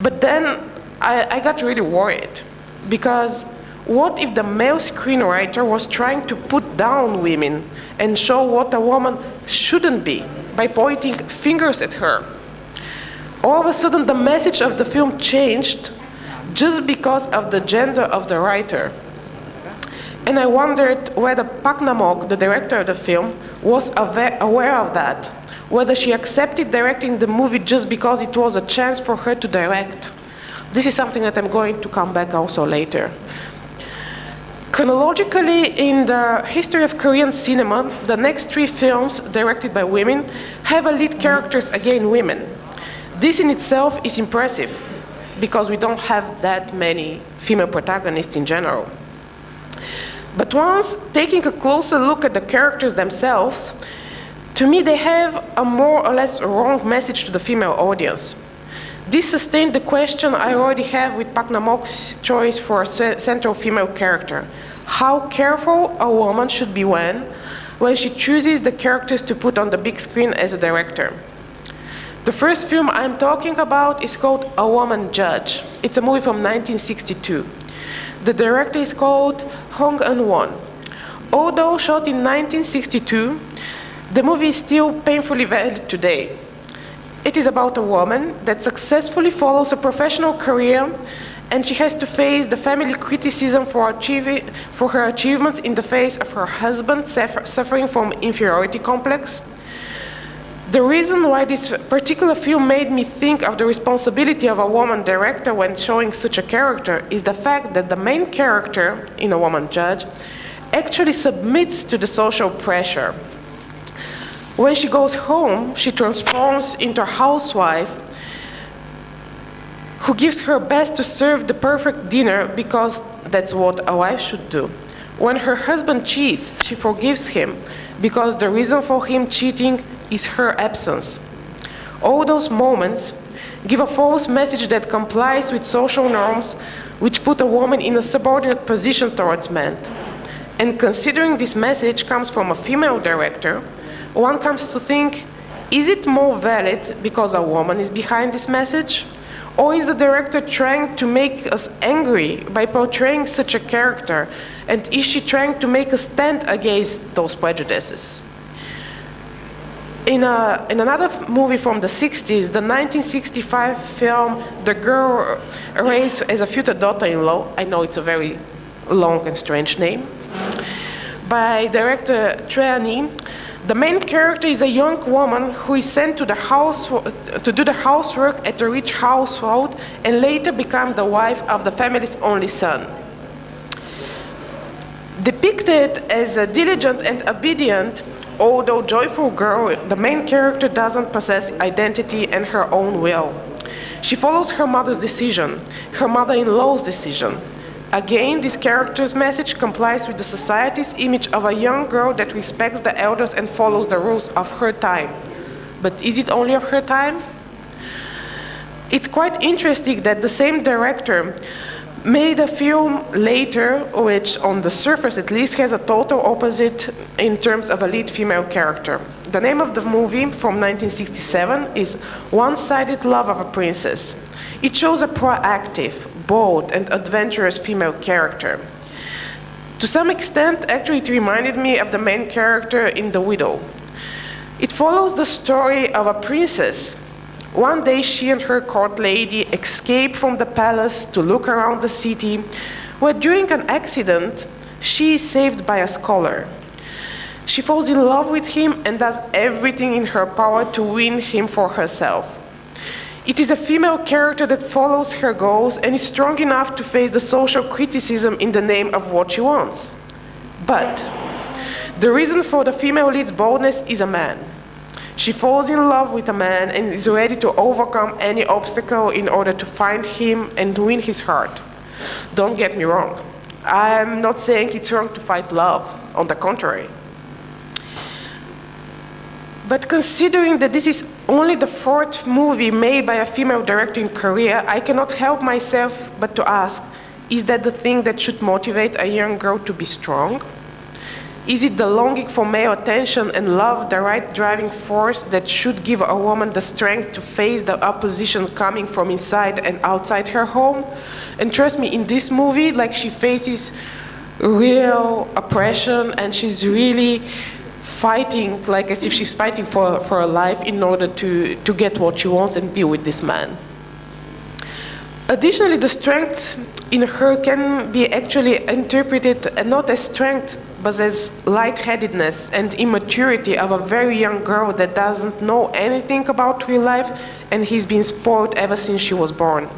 But then I got really worried, because what if the male screenwriter was trying to put down women and show what a woman shouldn't be by pointing fingers at her? All of a sudden the message of the film changed just because of the gender of the writer. And I wondered whether Pak Namok, the director of the film, was aware of that, whether she accepted directing the movie just because it was a chance for her to direct. This is something that I'm going to come back also later. Chronologically, in the history of Korean cinema, the next 3 films directed by women have a lead characters again women. This in itself is impressive, because we don't have that many female protagonists in general. But once taking a closer look at the characters themselves, to me they have a more or less wrong message to the female audience. This sustained the question I already have with Pak Namok's choice for a central female character. How careful a woman should be when she chooses the characters to put on the big screen as a director. The first film I'm talking about is called A Woman Judge. It's a movie from 1962. The director is called Hong Eun-won. Although shot in 1962, the movie is still painfully valid today. It is about a woman that successfully follows a professional career, and she has to face the family criticism for her achievements in the face of her husband suffering from inferiority complex. The reason why this particular film made me think of the responsibility of a woman director when showing such a character is the fact that the main character in A Woman Judge actually submits to the social pressure. When she goes home, she transforms into a housewife who gives her best to serve the perfect dinner because that's what a wife should do. When her husband cheats, she forgives him because the reason for him cheating is her absence. All those moments give a false message that complies with social norms which put a woman in a subordinate position towards men. And considering this message comes from a female director, one comes to think, is it more valid because a woman is behind this message? Or is the director trying to make us angry by portraying such a character? And is she trying to make us stand against those prejudices? In another movie from the 60s, the 1965 film The Girl Raised as a Future Daughter-in-Law, I know it's a very long and strange name, by director Treani, the main character is a young woman who is sent to do the housework at a rich household and later become the wife of the family's only son. Depicted as a diligent and obedient, although joyful girl, the main character doesn't possess identity and her own will. She follows her mother's decision, her mother-in-law's decision. Again, this character's message complies with the society's image of a young girl that respects the elders and follows the rules of her time. But is it only of her time? It's quite interesting that the same director made a film later, which on the surface at least has a total opposite in terms of a lead female character. The name of the movie from 1967 is One-Sided Love of a Princess. It shows a proactive, bold, and adventurous female character. To some extent, actually it reminded me of the main character in The Widow. It follows the story of a princess. One day she and her court lady escape from the palace to look around the city, where during an accident, she is saved by a scholar. She falls in love with him and does everything in her power to win him for herself. It is a female character that follows her goals and is strong enough to face the social criticism in the name of what she wants. But the reason for the female lead's boldness is a man. She falls in love with a man and is ready to overcome any obstacle in order to find him and win his heart. Don't get me wrong. I'm not saying it's wrong to fight love, on the contrary. But considering that this is only the 4th movie made by a female director in Korea, I cannot help myself but to ask, is that the thing that should motivate a young girl to be strong? Is it the longing for male attention and love the right driving force that should give a woman the strength to face the opposition coming from inside and outside her home? And trust me, in this movie, like, she faces real oppression, and she's really fighting, like as if she's fighting for her life in order to get what she wants and be with this man. Additionally, the strength in her can be actually interpreted not as strength, but as lightheadedness and immaturity of a very young girl that doesn't know anything about real life, and he's been spoiled ever since she was born.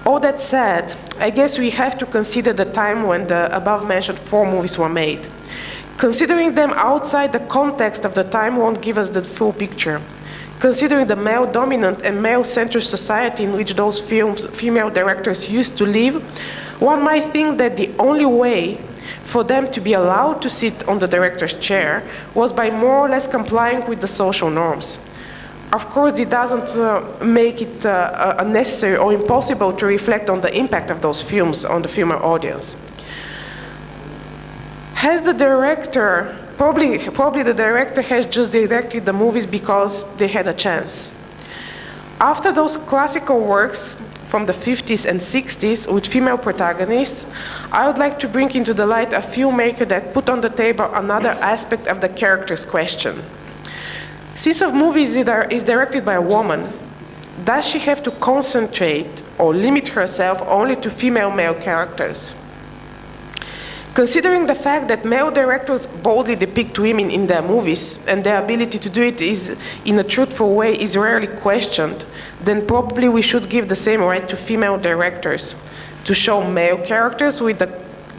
All that said, I guess we have to consider the time when the above-mentioned 4 movies were made. Considering them outside the context of the time won't give us the full picture. Considering the male-dominant and male-centered society in which those female directors used to live, one might think that the only way for them to be allowed to sit on the director's chair was by more or less complying with the social norms. Of course, it doesn't make it unnecessary or impossible to reflect on the impact of those films on the female audience. Has the director, probably the director has just directed the movies because they had a chance. After those classical works from the 50s and 60s with female protagonists, I would like to bring into the light a filmmaker that put on the table another aspect of the character's question. Since a movie is directed by a woman, does she have to concentrate or limit herself only to female-male characters? Considering the fact that male directors boldly depict women in their movies and their ability to do it in a truthful way is rarely questioned, then probably we should give the same right to female directors to show male characters with the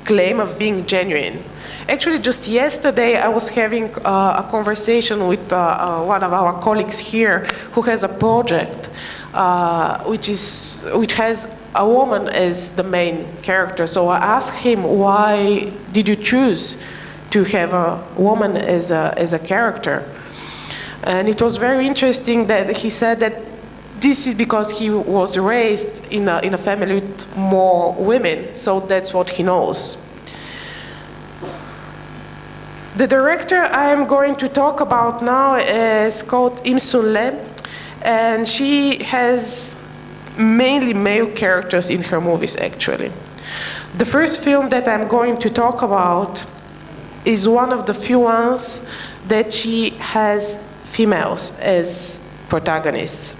claim of being genuine. Actually, just yesterday I was having a conversation with one of our colleagues here who has a project which has a woman as the main character. So I asked him, why did you choose to have a woman as a character? And it was very interesting that he said that this is because he was raised in a family with more women, so that's what he knows. The director I am going to talk about now is called Im Sun Lee, and she has mainly male characters in her movies, actually. The first film that I'm going to talk about is one of the few ones that she has females as protagonists.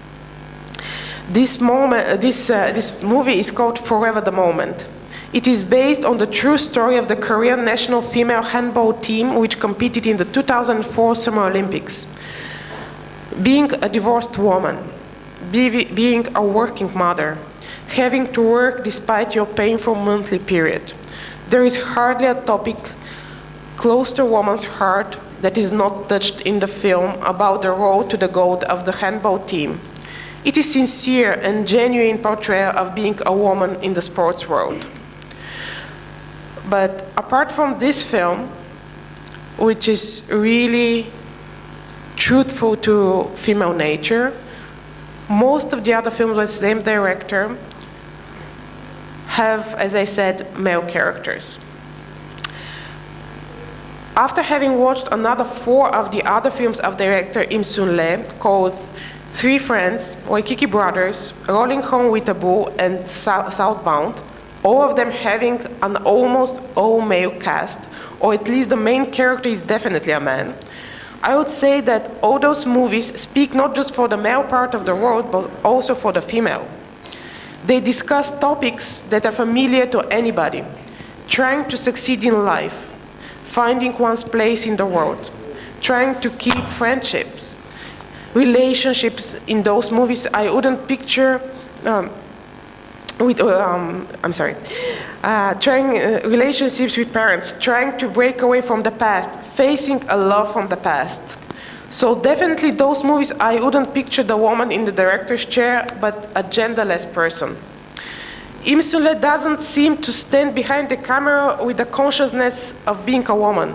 This movie is called Forever the Moment. It is based on the true story of the Korean national female handball team which competed in the 2004 Summer Olympics. Being a divorced woman, being a working mother, having to work despite your painful monthly period, there is hardly a topic close to a woman's heart that is not touched in the film about the road to the gold of the handball team. It is sincere and genuine portrayal of being a woman in the sports world. But apart from this film, which is really truthful to female nature, most of the other films with the same director have, as I said, male characters. After having watched another 4 of the other films of director Im Sun Lee, called Three Friends, Waikiki Brothers, Rolling Home with a Bull, and Southbound, all of them having an almost all-male cast, or at least the main character is definitely a man, I would say that all those movies speak not just for the male part of the world, but also for the female. They discuss topics that are familiar to anybody: trying to succeed in life, finding one's place in the world, trying to keep friendships, relationships. In those movies, I wouldn't picture relationships with parents, trying to break away from the past, facing a love from the past. So definitely those movies, I wouldn't picture the woman in the director's chair, but a genderless person. Im Sun Lee doesn't seem to stand behind the camera with the consciousness of being a woman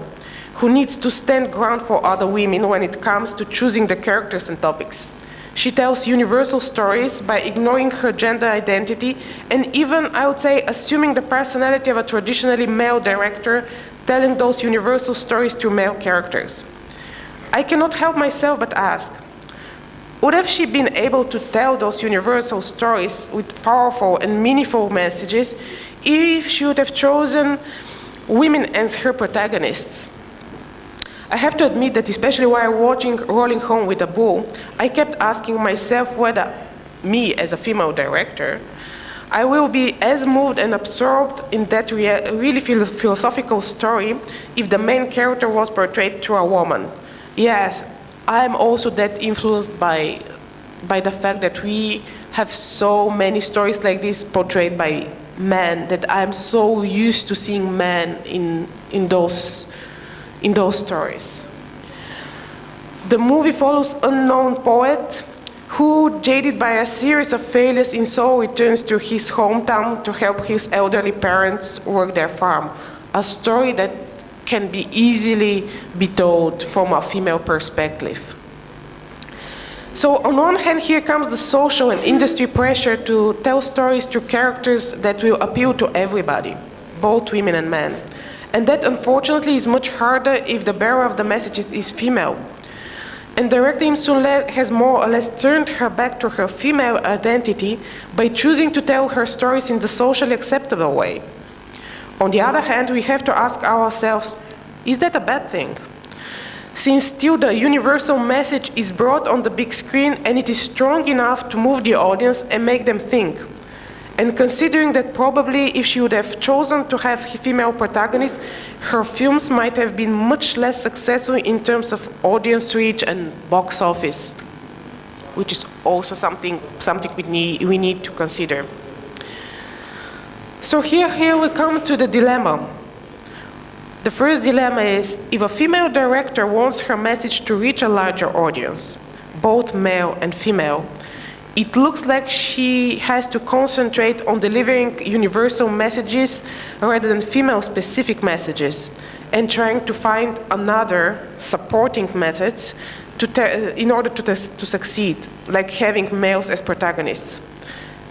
who needs to stand ground for other women when it comes to choosing the characters and topics. She tells universal stories by ignoring her gender identity and even, I would say, assuming the personality of a traditionally male director telling those universal stories through male characters. I cannot help myself but ask, would have she been able to tell those universal stories with powerful and meaningful messages if she would have chosen women as her protagonists? I have to admit that especially while watching Rolling Home with a Bull, I kept asking myself whether me as a female director, I will be as moved and absorbed in that really philosophical story if the main character was portrayed through a woman. Yes, I'm also that influenced by the fact that we have so many stories like this portrayed by men, that I'm so used to seeing men in those stories. The movie follows unknown poet who, jaded by a series of failures in Seoul, returns to his hometown to help his elderly parents work their farm. A story that can be easily be told from a female perspective. So on one hand, here comes the social and industry pressure to tell stories through characters that will appeal to everybody, both women and men. And that, unfortunately, is much harder if the bearer of the message is female. And director Im Sun-le has more or less turned her back to her female identity by choosing to tell her stories in the socially acceptable way. On the other hand, we have to ask ourselves, is that a bad thing? Since still the universal message is brought on the big screen and it is strong enough to move the audience and make them think. And considering that probably if she would have chosen to have female protagonists, her films might have been much less successful in terms of audience reach and box office, which is also something we need to consider. So here we come to the dilemma. The first dilemma is, if a female director wants her message to reach a larger audience, both male and female, it looks like she has to concentrate on delivering universal messages rather than female-specific messages, and trying to find another supporting methods in order to succeed, like having males as protagonists.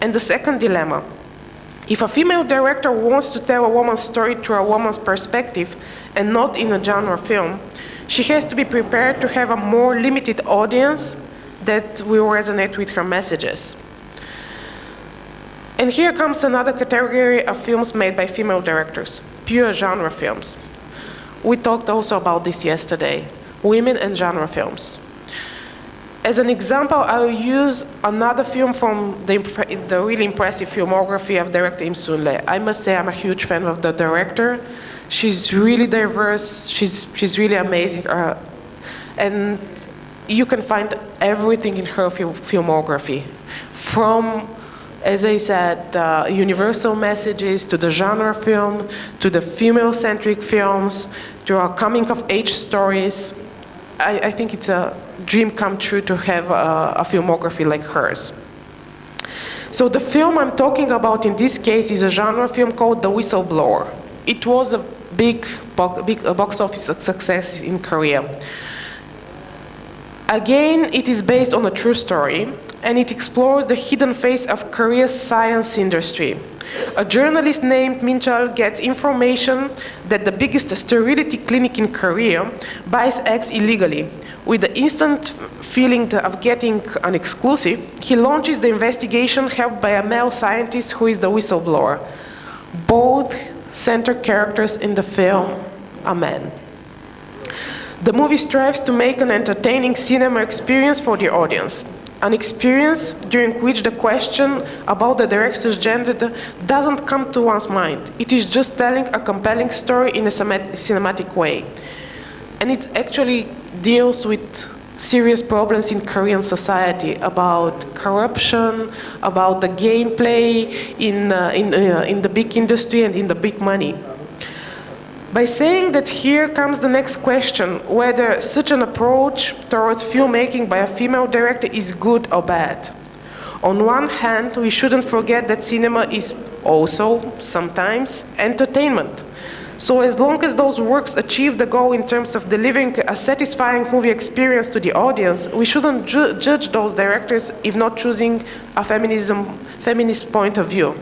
And the second dilemma, if a female director wants to tell a woman's story through a woman's perspective and not in a genre film, she has to be prepared to have a more limited audience that will resonate with her messages. And here comes another category of films made by female directors, pure genre films. We talked also about this yesterday, women and genre films. As an example, I will use another film from the really impressive filmography of director Im Sun-le. I must say I'm a huge fan of the director. She's really diverse, she's really amazing, and you can find everything in her filmography. From, as I said, universal messages, to the genre film, to the female-centric films, to our coming-of-age stories. I think it's a dream come true to have a filmography like hers. So the film I'm talking about in this case is a genre film called The Whistleblower. It was a big box office success in Korea. Again, it is based on a true story, and it explores the hidden face of Korea's science industry. A journalist named Min Chul gets information that the biggest sterility clinic in Korea buys eggs illegally. With the instant feeling of getting an exclusive, he launches the investigation helped by a male scientist who is the whistleblower. Both center characters in the film are men. The movie strives to make an entertaining cinema experience for the audience. An experience during which the question about the director's gender doesn't come to one's mind. It is just telling a compelling story in a cinematic way. And it actually deals with serious problems in Korean society about corruption, about the gameplay in the big industry and in the big money. By saying that, here comes the next question, whether such an approach towards filmmaking by a female director is good or bad. On one hand, we shouldn't forget that cinema is also, sometimes, entertainment. So as long as those works achieve the goal in terms of delivering a satisfying movie experience to the audience, we shouldn't judge those directors if not choosing a feminist point of view.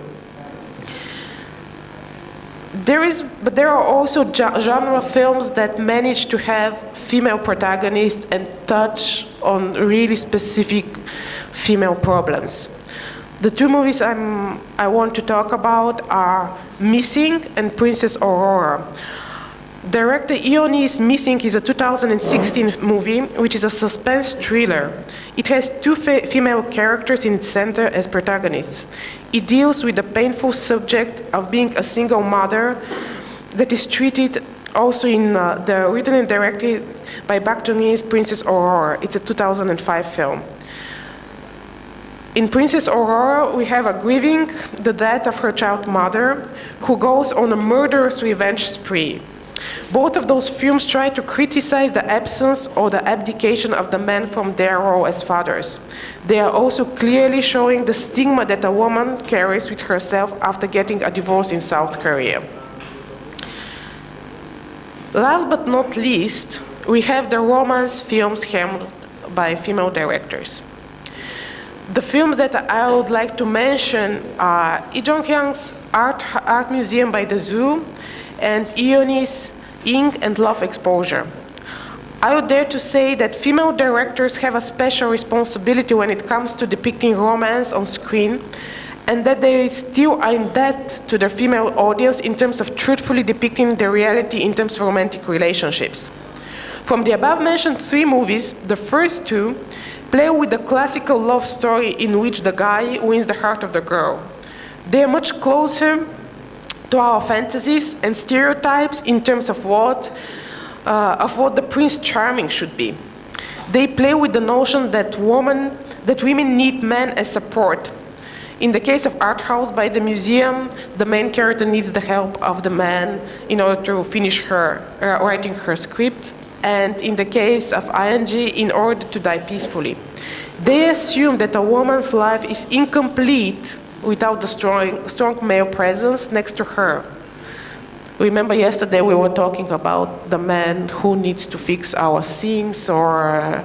But there are also genre films that manage to have female protagonists and touch on really specific female problems. The two movies I want to talk about are Missing and Princess Aurora. Director Ioannis Missing is a 2016 movie, which is a suspense thriller. It has two female characters in its center as protagonists. It deals with the painful subject of being a single mother that is treated also in written and directed by Bak Jong-in's Princess Aurora. It's a 2005 film. In Princess Aurora, we have a grieving the death of her child mother, who goes on a murderous revenge spree. Both of those films try to criticize the absence or the abdication of the men from their role as fathers. They are also clearly showing the stigma that a woman carries with herself after getting a divorce in South Korea. Last but not least, we have the romance films helmed by female directors. The films that I would like to mention are Lee Jong-hyun's Art Museum by the Zoo and Ioannis' Ink and Love Exposure. I would dare to say that female directors have a special responsibility when it comes to depicting romance on screen, and that they still are in debt to their female audience in terms of truthfully depicting the reality in terms of romantic relationships. From the above-mentioned three movies, the first two play with the classical love story in which the guy wins the heart of the girl. They are much closer to our fantasies and stereotypes in terms of what the Prince Charming should be. They play with the notion that women need men as support. In the case of Art House by the Museum, the main character needs the help of the man in order to finish writing her script. And in the case of ING, in order to die peacefully. They assume that a woman's life is incomplete without the strong male presence next to her. Remember yesterday we were talking about the man who needs to fix our things, or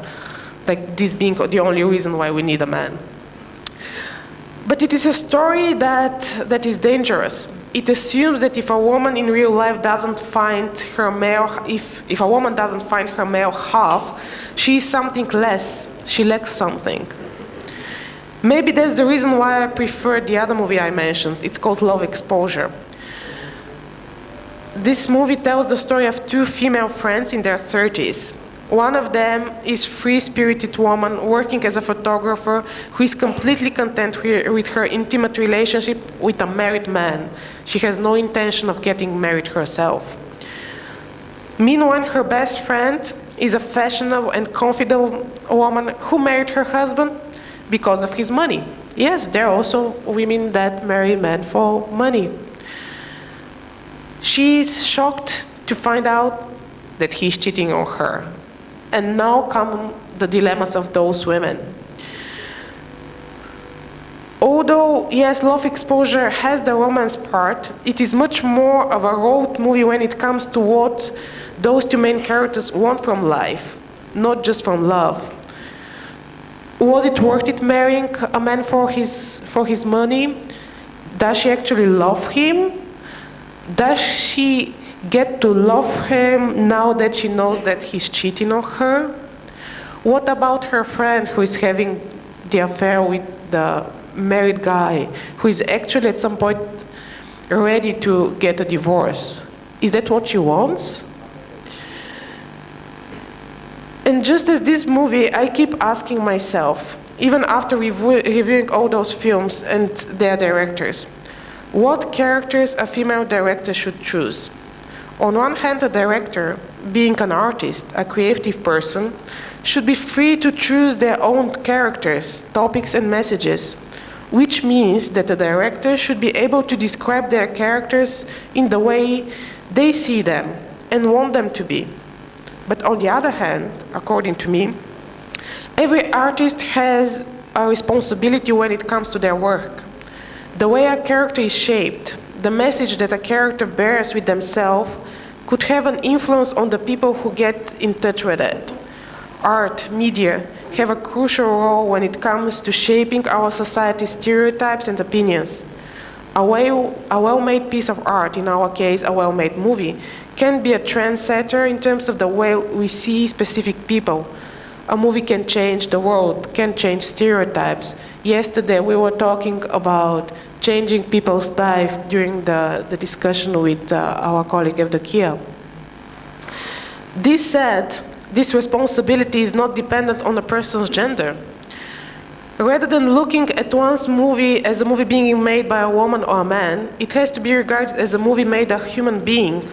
like this being the only reason why we need a man. But it is a story that is dangerous. It assumes that if a woman in real life doesn't find her male, if a woman doesn't find her male half, she is something less, she lacks something. Maybe that's the reason why I prefer the other movie I mentioned. It's called Love Exposure. This movie tells the story of two female friends in their 30s. One of them is a free-spirited woman working as a photographer who is completely content with her intimate relationship with a married man. She has no intention of getting married herself. Meanwhile, her best friend is a fashionable and confident woman who married her husband because of his money. Yes, there are also women that marry men for money. She is shocked to find out that he's cheating on her. And now come the dilemmas of those women. Although, yes, Love Exposure has the romance part, it is much more of a road movie when it comes to what those two main characters want from life, not just from love. Was it worth it marrying a man for his money? Does she actually love him? Does she get to love him now that she knows that he's cheating on her? What about her friend who is having the affair with the married guy, who is actually at some point ready to get a divorce? Is that what she wants? And just as this movie, I keep asking myself, even after reviewing all those films and their directors, what characters a female director should choose? On one hand, a director, being an artist, a creative person, should be free to choose their own characters, topics, and messages, which means that the director should be able to describe their characters in the way they see them and want them to be. But on the other hand, according to me, every artist has a responsibility when it comes to their work. The way a character is shaped, the message that a character bears with themselves could have an influence on the people who get in touch with it. Art, media have a crucial role when it comes to shaping our society's stereotypes and opinions. A well-made piece of art, in our case, a well-made movie, can be a trendsetter in terms of the way we see specific people. A movie can change the world, can change stereotypes. Yesterday we were talking about changing people's life during the discussion with our colleague Evdokia. This said, this responsibility is not dependent on a person's gender. Rather than looking at one's movie as a movie being made by a woman or a man, it has to be regarded as a movie made by a human being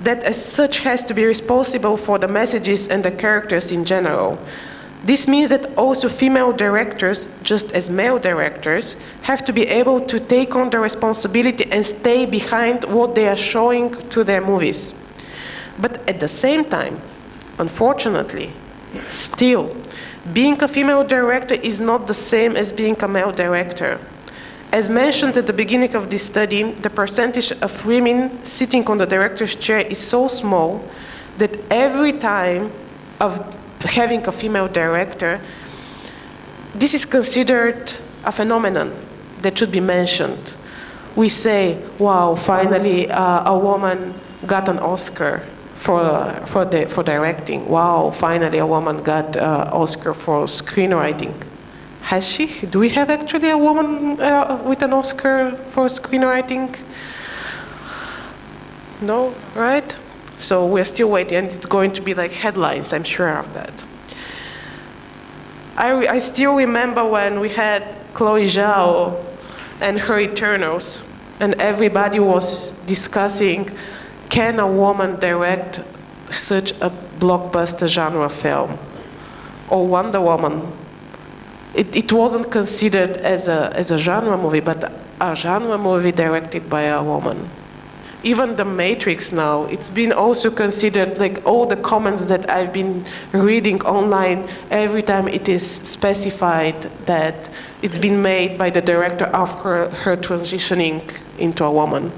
that as such has to be responsible for the messages and the characters in general. This means that also female directors, just as male directors, have to be able to take on the responsibility and stay behind what they are showing to their movies. But at the same time, unfortunately, still, being a female director is not the same as being a male director. As mentioned at the beginning of this study, the percentage of women sitting on the director's chair is so small that every time of having a female director, this is considered a phenomenon that should be mentioned. We say, wow, finally a woman got an Oscar for directing. Wow, finally a woman got an Oscar for screenwriting. Has she? Do we have actually a woman with an Oscar for screenwriting? No, right? So we're still waiting, and it's going to be like headlines, I'm sure of that. I still remember when we had Chloe Zhao and her Eternals, and everybody was discussing, can a woman direct such a blockbuster genre film? Or Wonder Woman. It wasn't considered as a genre movie, but a genre movie directed by a woman. Even The Matrix now, it's been also considered, like all the comments that I've been reading online, every time it is specified that it's been made by the director of her transitioning into a woman.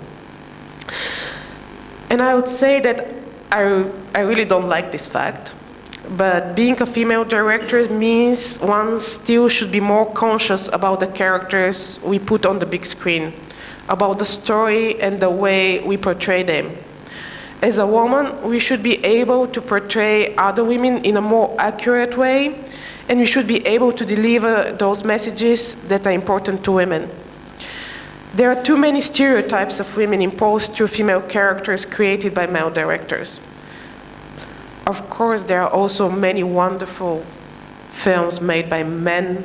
And I would say that I really don't like this fact, but being a female director means one still should be more conscious about the characters we put on the big screen, about the story and the way we portray them. As a woman, we should be able to portray other women in a more accurate way, and we should be able to deliver those messages that are important to women. There are too many stereotypes of women imposed through female characters created by male directors. Of course, there are also many wonderful films made by men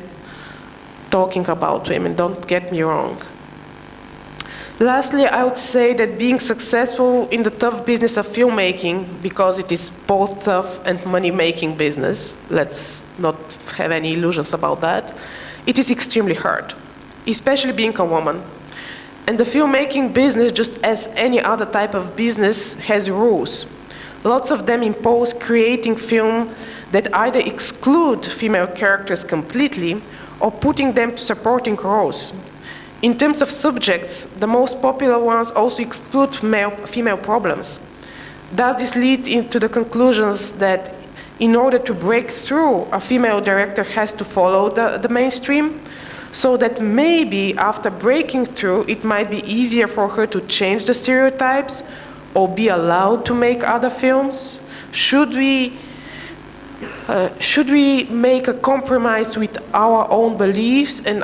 talking about women, don't get me wrong. Lastly, I would say that being successful in the tough business of filmmaking, because it is both tough and money-making business, let's not have any illusions about that, it is extremely hard, especially being a woman. And the filmmaking business, just as any other type of business, has rules. Lots of them impose creating film that either exclude female characters completely or putting them to supporting roles. In terms of subjects, the most popular ones also exclude female problems. Does this lead into the conclusions that in order to break through, a female director has to follow the mainstream? So that maybe after breaking through, it might be easier for her to change the stereotypes or be allowed to make other films? Should we make a compromise with our own beliefs and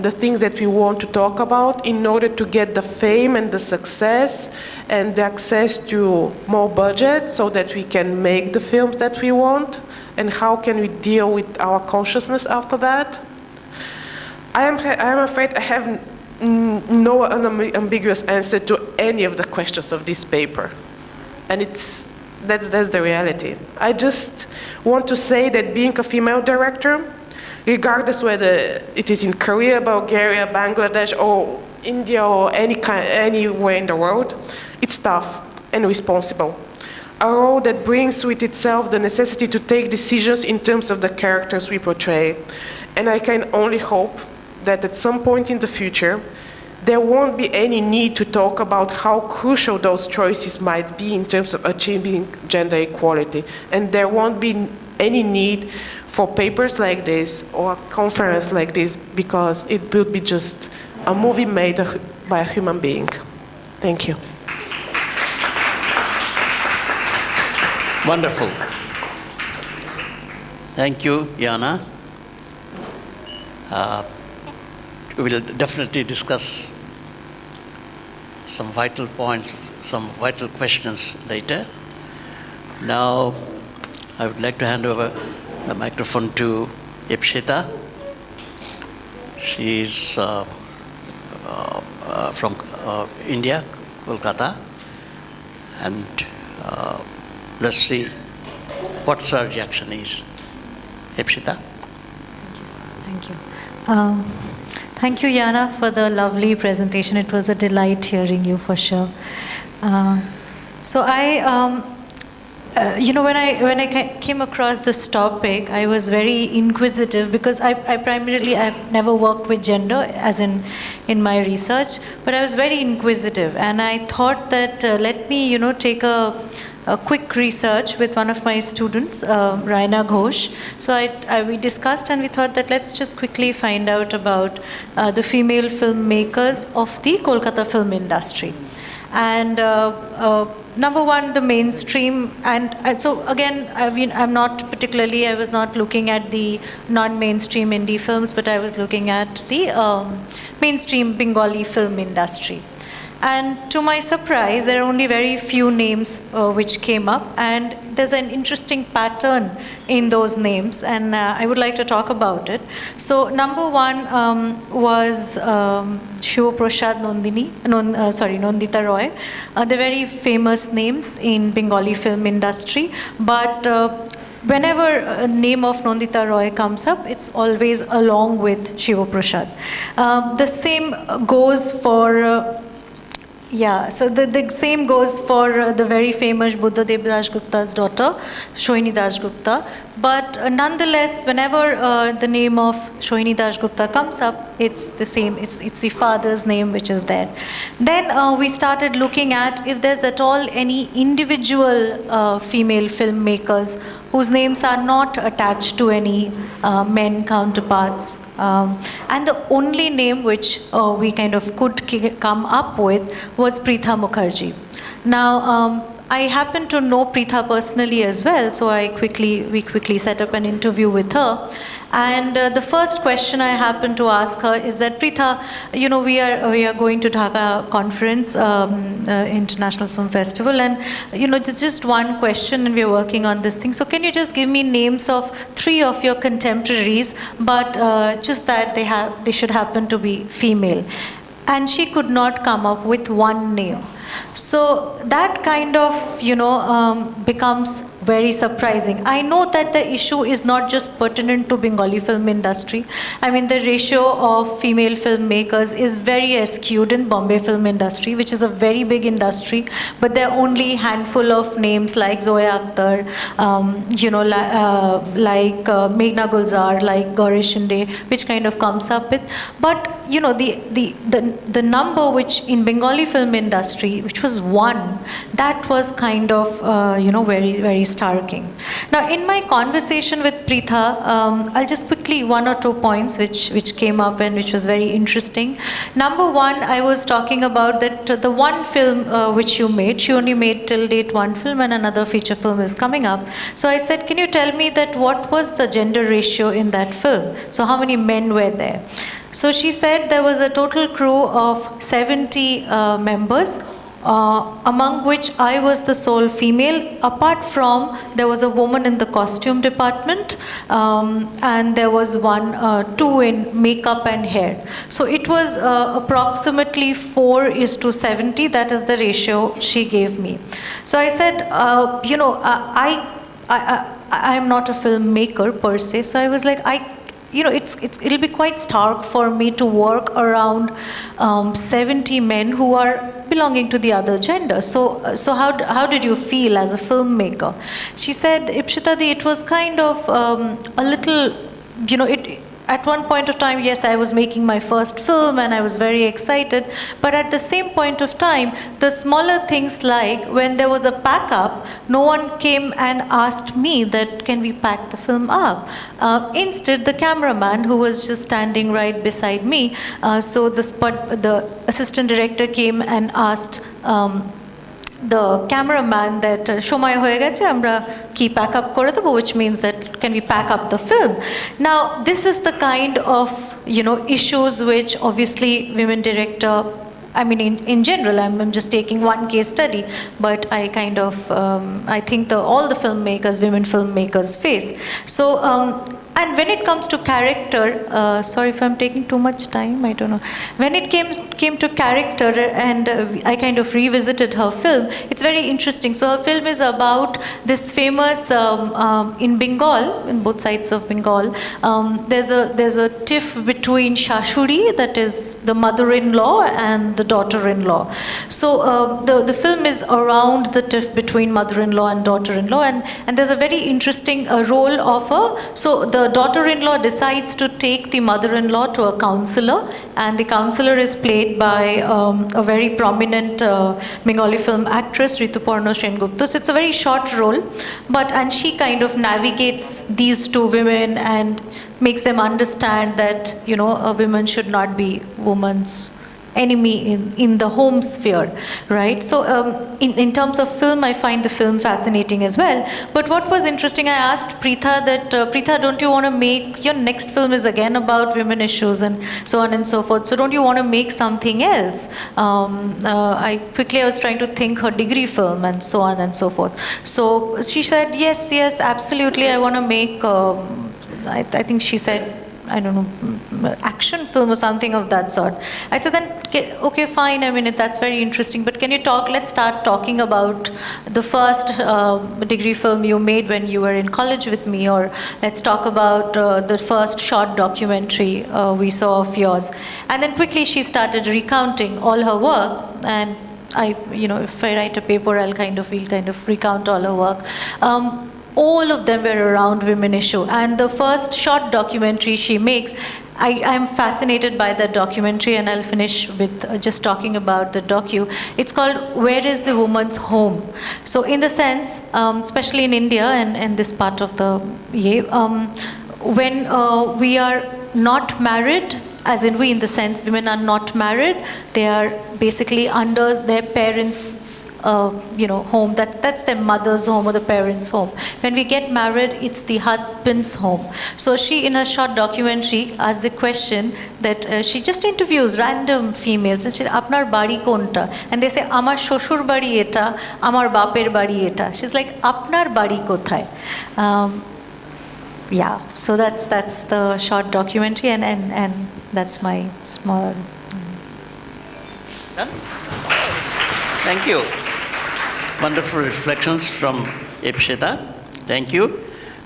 the things that we want to talk about in order to get the fame and the success and the access to more budget so that we can make the films that we want? And how can we deal with our consciousness after that? I am afraid I have no unambiguous answer to any of the questions of this paper. And that's the reality. I just want to say that being a female director, regardless whether it is in Korea, Bulgaria, Bangladesh, or India, or anywhere in the world, it's tough and responsible. A role that brings with itself the necessity to take decisions in terms of the characters we portray. And I can only hope that at some point in the future, there won't be any need to talk about how crucial those choices might be in terms of achieving gender equality. And there won't be any need for papers like this or a conference like this, because it will be just a movie made by a human being. Thank you. Wonderful. Thank you, Jana. We will definitely discuss some vital points, some vital questions later. Now, I would like to hand over the microphone to Ipshita. She is from India, Kolkata, and let's see what her reaction is. Ipshita. Thank you, sir. Thank you. Thank you, Jana, for the lovely presentation. It was a delight hearing you, for sure. So when I came across this topic, I was very inquisitive because I've never worked with gender as in my research, but I was very inquisitive, and I thought that let me take a quick research with one of my students, Raina Ghosh. So we discussed and we thought that let's just quickly find out about the female filmmakers of the Kolkata film industry. And number one, the mainstream, and so again, I was not looking at the non-mainstream indie films, but I was looking at the mainstream Bengali film industry. And to my surprise, there are only very few names which came up, and there's an interesting pattern in those names, and I would like to talk about it. So number one was Shiva Prasad Nondita Roy. They're very famous names in Bengali film industry, but whenever a name of Nondita Roy comes up, it's always along with Shiva Prasad. The same goes for so the same goes for the very famous Buddhadev Dasgupta's daughter, Sohini Dasgupta. But nonetheless, whenever the name of Sohini Dasgupta comes up, it's the same. It's the father's name which is there. Then we started looking at if there's at all any individual female filmmakers whose names are not attached to any men counterparts. And the only name which we kind of could come up with was Pritha Mukherjee. Now, I happen to know Pritha personally as well, so we quickly set up an interview with her. And the first question I happened to ask her is that, Pritha, we are going to Dhaka conference, International Film Festival, and it's just one question, and we're working on this thing. So can you just give me names of 3 of your contemporaries, but just that they should happen to be female? And she could not come up with one name. So that kind of, becomes very surprising. I know that the issue is not just pertinent to Bengali film industry. I mean, the ratio of female filmmakers is very skewed in Bombay film industry, which is a very big industry, but there are only a handful of names like Zoya Akhtar, like Meghna Gulzar, like Gauri Shinde, which kind of comes up with. But, the number which in Bengali film industry, which was 1, that was kind of, very, very starking. Now, in my conversation with Pritha, I'll just quickly 1 or 2 points which came up and which was very interesting. Number 1, I was talking about that the one film which you made, she only made till date 1 film and another feature film is coming up. So I said, can you tell me that what was the gender ratio in that film? So how many men were there? So she said there was a total crew of 70 members, among which I was the sole female. Apart from, there was a woman in the costume department, and there was 2 in makeup and hair. So it was approximately 4:70. That is the ratio she gave me. So I said, I'm not a filmmaker per se. So I was like, it'll be quite stark for me to work around 70 men who are belonging to the other gender. So how did you feel as a filmmaker? She said, Ipshita, it was kind of a little, at one point of time, yes, I was making my first film and I was very excited. But at the same point of time, the smaller things like when there was a pack up, no one came and asked me that, can we pack the film up? Instead, the cameraman who was just standing right beside me, so the assistant director came and asked the cameraman that shomoy hoye geche amra ki pack up kore debo, which means that can we pack up the film. Now this is the kind of issues which obviously women director, I mean in general, I'm just taking one case study, but I kind of I think all the filmmakers, women filmmakers face. So and when it comes to character, sorry if I'm taking too much time, I don't know. When it came to character and I kind of revisited her film, it's very interesting. So her film is about this famous, in Bengal, in both sides of Bengal, there's a tiff between Shashuri, that is the mother-in-law, and the daughter-in-law. So the film is around the tiff between mother-in-law and daughter-in-law, and there's a very interesting role of her. So the daughter-in-law decides to take the mother-in-law to a counselor, and the counselor is played by a very prominent Bengali film actress, Rituparna Sengupta. So it's a very short role, and she kind of navigates these two women and makes them understand that a woman should not be woman's enemy in the home sphere, right? So in terms of film, I find the film fascinating as well. But what was interesting, I asked Preetha that, Preetha, don't you want to make, your next film is again about women issues and so on and so forth, so don't you want to make something else? I was trying to think her degree film and so on and so forth. So she said, yes, absolutely, I want to make, I think she said, I don't know, action film or something of that sort. I said, then, okay, fine, I mean, that's very interesting, but let's start talking about the first degree film you made when you were in college with me, or let's talk about the first short documentary we saw of yours. And then quickly she started recounting all her work, and if I write a paper, we'll kind of recount all her work. All of them were around women issue. And the first short documentary she makes, I'm fascinated by that documentary, and I'll finish with just talking about the docu. It's called Where is the Woman's Home? So in the sense, especially in India and this part of the when we are not married, as in we, in the sense women are not married, they are basically under their parents' home. That's their mother's home or the parents' home. When we get married, it's the husband's home. So she, in her short documentary, asked the question that she just interviews random females, and she says, "Apnar bari konta?" And they say, "Amar shoshur bari eta, amar baper bari eta." She's like, "Apnar bari kothay?" Yeah, so that's the short documentary, and that's my small. Thank you. Wonderful reflections from Ipshita. Thank you.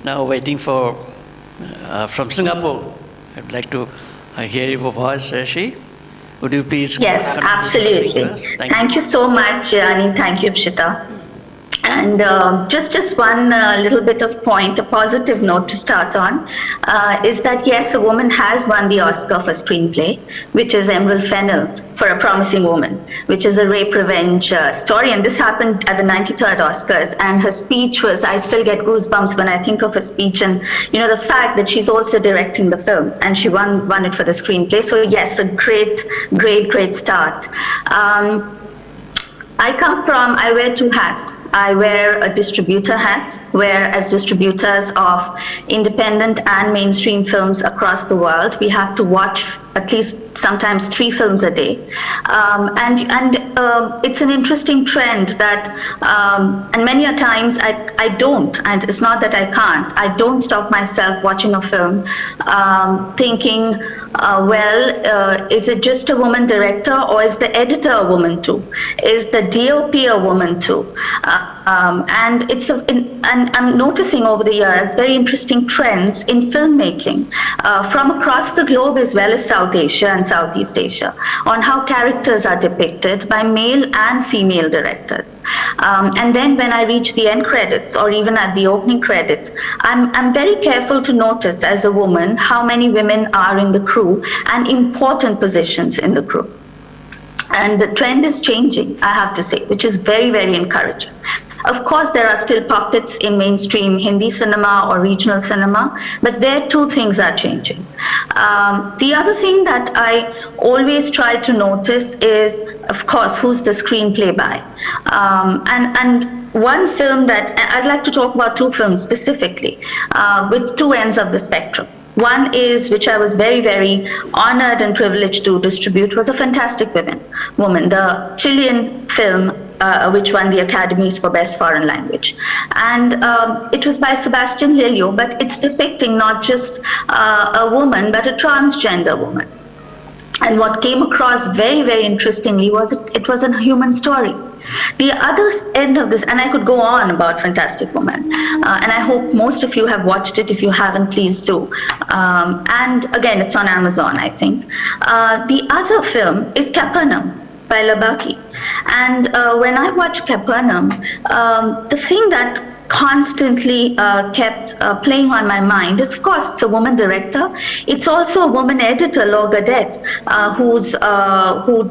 Now waiting for from Singapore. I'd like to hear your voice, Shi. Would you please? Yes, absolutely. Thank you so much, Ani. Thank you, Ipshita. And just one little bit of point, a positive note to start on, is that yes, a woman has won the Oscar for screenplay, which is Emerald Fennell for A Promising Woman, which is a rape revenge story. And this happened at the 93rd Oscars. And her speech was, I still get goosebumps when I think of her speech, and the fact that she's also directing the film, and she won it for the screenplay. So yes, a great start. I wear two hats. I wear a distributor hat, where as distributors of independent and mainstream films across the world, we have to watch at least sometimes 3 films a day. It's an interesting trend that, and many a times I don't, and it's not that I can't, I don't stop myself watching a film thinking, is it just a woman director, or is the editor a woman too? Is the DOP a woman too? And and I'm noticing over the years very interesting trends in filmmaking from across the globe as well as South Asia and Southeast Asia on how characters are depicted by male and female directors. And then when I reach the end credits or even at the opening credits, I'm very careful to notice as a woman how many women are in the crew and important positions in the crew. And the trend is changing, I have to say, which is very, very encouraging. Of course, there are still pockets in mainstream Hindi cinema or regional cinema, but there too things are changing. The other thing that I always try to notice is, of course, who's the screenplay by. And one film that I'd like to talk about, two films specifically, with two ends of the spectrum. One is, which I was very, very honored and privileged to distribute, was A Fantastic Woman, the Chilean film which won the Academies for Best Foreign Language. And it was by Sebastian Lelio, but it's depicting not just a woman, but a transgender woman. And what came across very, very interestingly was it was a human story. The other end of this, and I could go on about Fantastic Woman, and I hope most of you have watched it. If you haven't, please do. And again, it's on Amazon, I think. The other film is Capernaum by Labaki. And when I watched Capernaum, the thing that constantly kept playing on my mind is, of course, it's a woman director. It's also a woman editor, Laure Gadet, who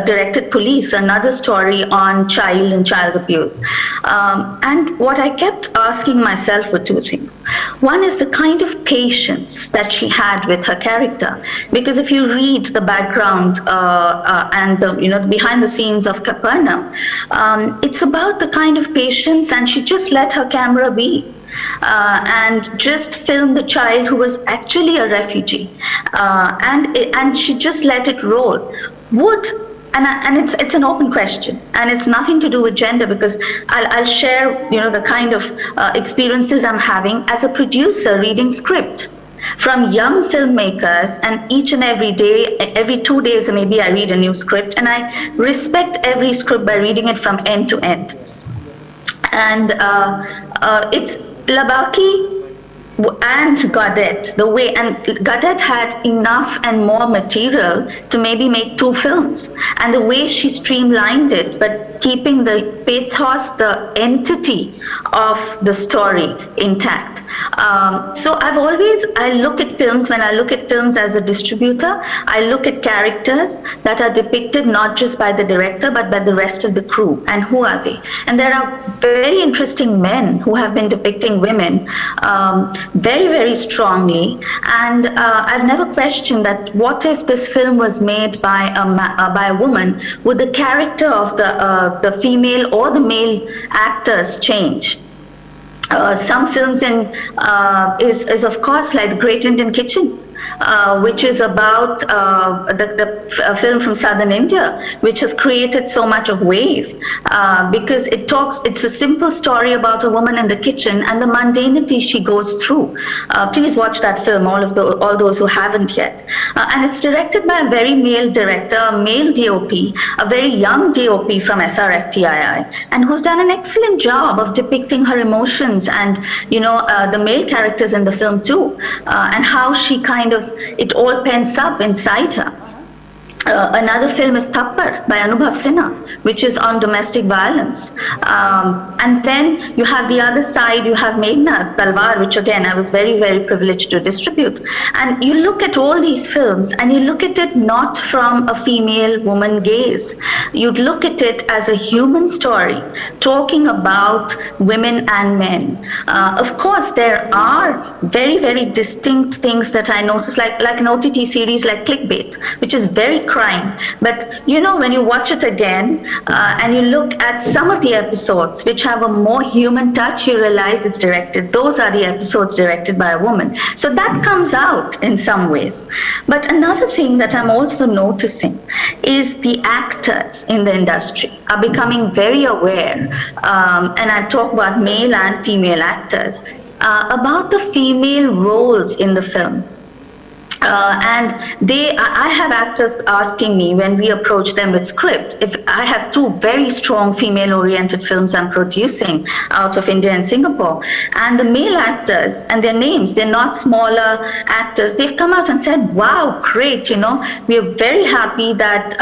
directed Police, another story on child and child abuse. And what I kept asking myself were two things. One is the kind of patience that she had with her character, because if you read the background and the behind the scenes of Capernaum, it's about the kind of patience, and she just let her camera be and just filmed the child who was actually a refugee, and she just let it roll. And it's an open question, and it's nothing to do with gender, because I'll share the kind of experiences I'm having as a producer reading script from young filmmakers, and each and every day, every 2 days maybe, I read a new script, and I respect every script by reading it from end to end. And it's Labaki and Gadet, the way, and Gadet had enough and more material to maybe make 2 films, and the way she streamlined it, but keeping the pathos, the entity of the story intact. So I look at films, when I look at films as a distributor, I look at characters that are depicted not just by the director, but by the rest of the crew, and who are they? And there are very interesting men who have been depicting women very, very strongly, and I've never questioned that what if this film was made by a woman, would the character of the female or the male actors change? Some films is of course like The Great Indian Kitchen, which is about the film from southern India, which has created so much of wave, because it's a simple story about a woman in the kitchen and the mundanity she goes through. Please watch that film, all those who haven't yet. And it's directed by a very male director, a male DOP, a very young DOP from SRFTII, and who's done an excellent job of depicting her emotions and the male characters in the film too, and how she it all pens up inside her. Another film is Thappad by Anubhav Sinha, which is on domestic violence. And then you have the other side, you have Meghna's Talwar, which again I was very, very privileged to distribute. And you look at all these films and you look at it not from a female woman gaze. You'd look at it as a human story, talking about women and men. Of course, there are very, very distinct things that I noticed, like an OTT series like Clickbait, which is very crime. But when you watch it again and you look at some of the episodes which have a more human touch, you realize it's directed. Those are the episodes directed by a woman. So that comes out in some ways. But another thing that I'm also noticing is the actors in the industry are becoming very aware, and I talk about male and female actors, about the female roles in the film. And I have actors asking me when we approach them with script, if I have two very strong female-oriented films I'm producing out of India and Singapore, and the male actors and their names, they're not smaller actors, they've come out and said, wow, great, we are very happy that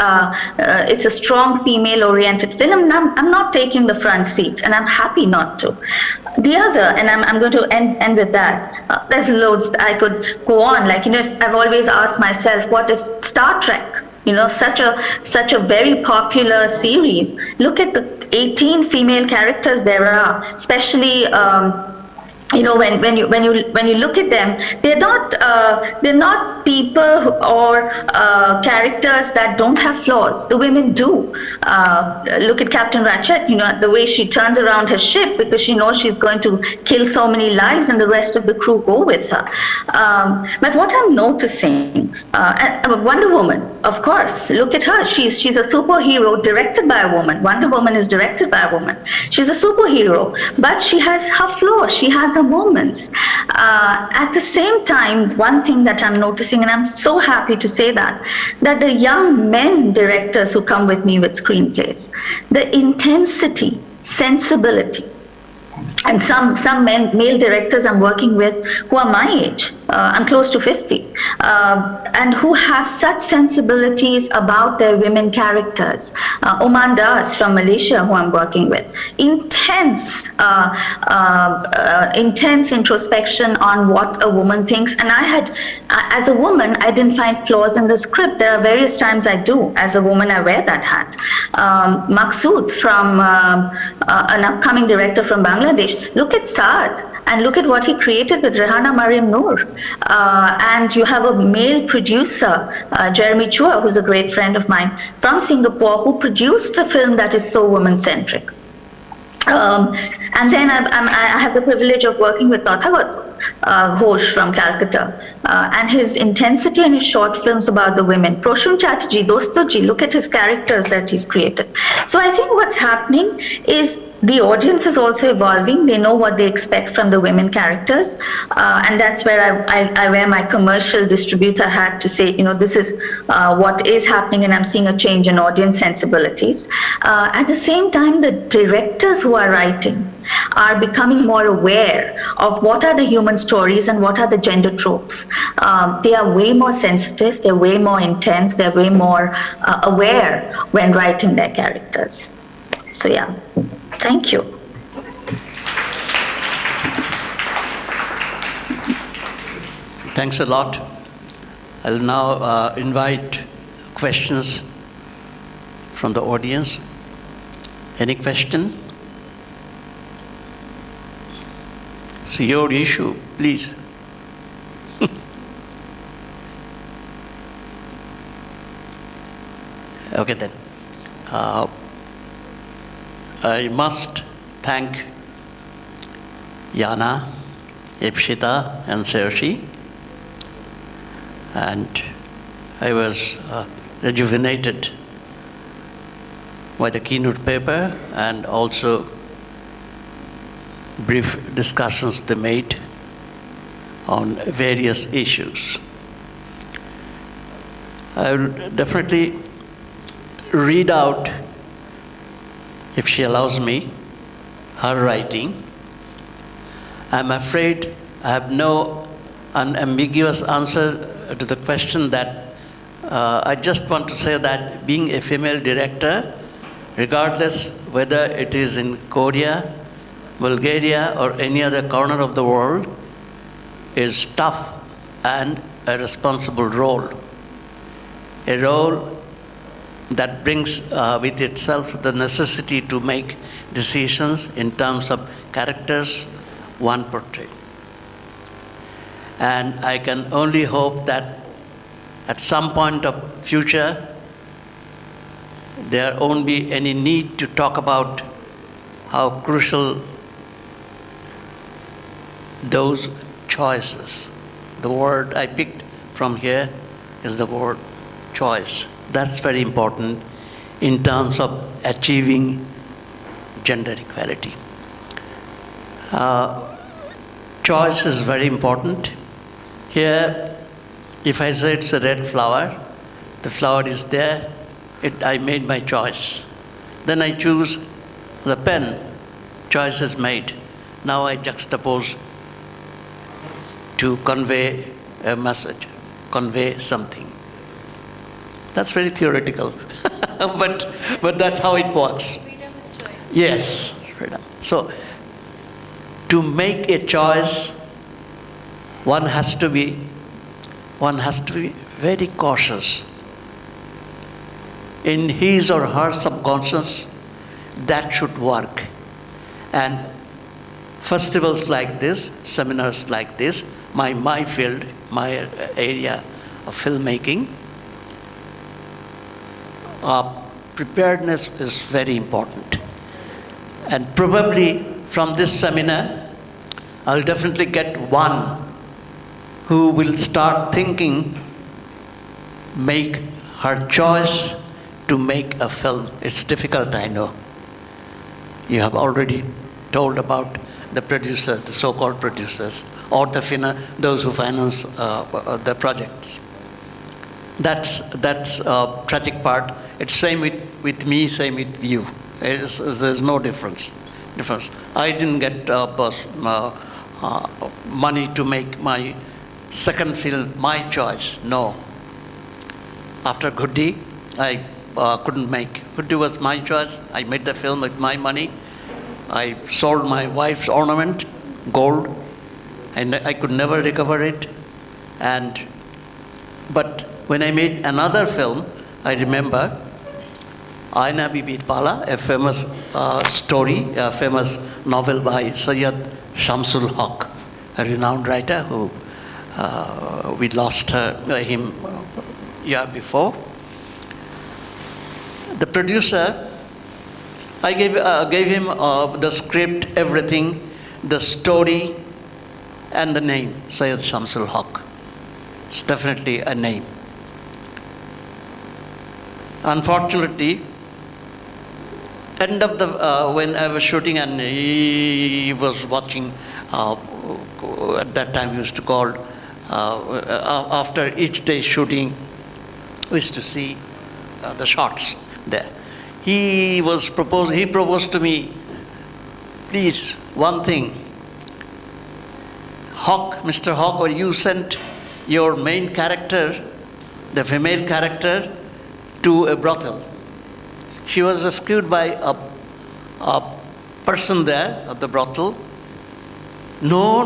it's a strong female-oriented film. I'm not taking the front seat, and I'm happy not to. The other, and I'm going to end with that, there's loads I could go on, if I've always asked myself, what if Star Trek, such a very popular series, look at the 18 female characters there are, especially when you look at them, they're not people or characters that don't have flaws. The women do. Look at Captain Ratchet. The way she turns around her ship because she knows she's going to kill so many lives, and the rest of the crew go with her. But what I'm noticing, Wonder Woman, of course, look at her. She's a superhero directed by a woman. Wonder Woman is directed by a woman. She's a superhero, but she has her flaws. She has her moments. At the same time, one thing that I'm noticing, and I'm so happy to say that the young men directors who come with me with screenplays, the intensity, sensibility, and some male directors I'm working with who are my age, I'm close to 50, and who have such sensibilities about their women characters. Oman Das from Malaysia, who I'm working with, intense introspection on what a woman thinks. And as a woman, I didn't find flaws in the script. There are various times I do. As a woman, I wear that hat. Maqsood from an upcoming director from Bangladesh. Look at Saad and look at what he created with Rehana Mariam Noor. And you have a male producer, Jeremy Chua, who's a great friend of mine from Singapore, who produced a film that is so woman-centric. And then I have the privilege of working with Tathagat Ghosh from Calcutta, and his intensity and his short films about the women. Proshun Chatterjee, Dostoji, look at his characters that he's created. So I think what's happening is the audience is also evolving. They know what they expect from the women characters, and that's where I wear my commercial distributor hat to say, this is what is happening, and I'm seeing a change in audience sensibilities. At the same time, the directors who are writing are becoming more aware of what are the human stories and what are the gender tropes. They are way more sensitive, they're way more intense, they're way more aware when writing their characters. So yeah, thank you. Thanks a lot. I'll now invite questions from the audience. Any question? It's your issue, please. Okay then. I must thank Yana, Ipshita, and Saoirse. And I was rejuvenated by the keynote paper and also brief discussions they made on various issues. I will definitely read out, if she allows me, her writing. I'm afraid I have no unambiguous answer to the question that I just want to say that being a female director, regardless whether it is in Korea, Bulgaria, or any other corner of the world, is tough and a responsible role. A role that brings with itself the necessity to make decisions in terms of characters one portrays. And I can only hope that at some point of future, there won't be any need to talk about how crucial those choices. The word I picked from here is the word choice. That's very important in terms of achieving gender equality. Choice is very important. Here, If I say it's a red flower, the flower is there, I made my choice. Then I choose the pen, choice is made. Now I juxtapose to convey a message, convey something. That's very theoretical, but that's how it works. Freedom is choice. Yes, freedom. So, to make a choice, one has to be very cautious. In his or her subconscious, that should work. And festivals like this, seminars like this, my field, my area of filmmaking, preparedness is very important. And probably from this seminar, I'll definitely get one who will start thinking, make her choice to make a film. It's difficult, I know. You have already told about the producer, the so-called producers, or those who finance the projects. That's a tragic part. It's same with me, same with you. There's no difference. I didn't get money to make my second film my choice. No. After Guddi, I couldn't make. Guddi was my choice. I made the film with my money. I sold my wife's ornament, gold, and I could never recover it. But when I made another film, I remember Aina Bibi Pala, a famous story, a famous novel by Sayyid Shamsul Haq, a renowned writer who we lost him year before. The producer, I gave him the script, everything, the story, and the name, Sayyid Shamsul Haq. It's definitely a name. Unfortunately, end of the when I was shooting and he was watching, at that time we used to call, after each day shooting, we used to see the shots there. He proposed to me, please, one thing, Hawk, Mr. Hawk, or you sent your main character, the female character, to a brothel. She was rescued by a person there at the brothel. No.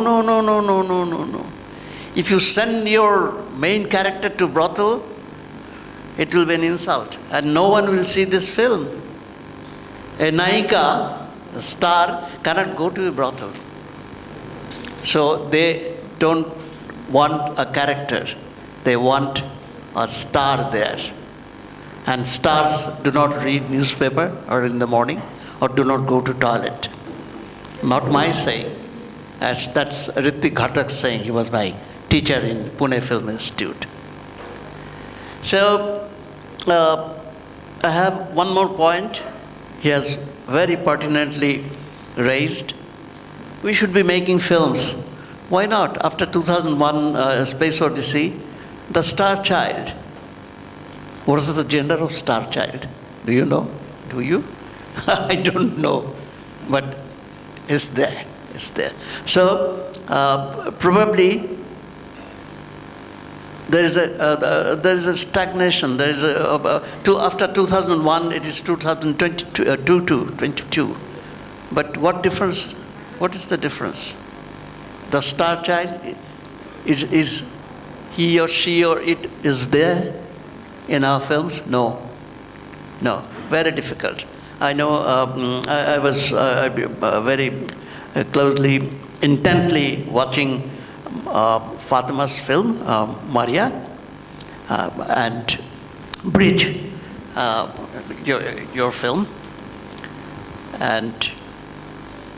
If you send your main character to brothel, it will be an insult, and no one will see this film. A Naika, a star, cannot go to a brothel. So they don't want a character, they want a star there. And stars do not read newspaper or in the morning, or do not go to toilet. Not my saying. That's Ritik Ghatak's saying. He was my teacher in Pune Film Institute. So, I have one more point he has very pertinently raised. We should be making films. Why not? After 2001 Space Odyssey, the Star Child. What is the gender of Star Child? Do you know? Do you? I don't know. But it's there. It's there. So, probably there is a stagnation. There is after 2001, it is 2022. But what difference? What is the difference? The Star Child is he or she or it is there in our films? No, very difficult. I know. I was very closely, intently watching Fatima's film, Maria, and Bridge, your film, and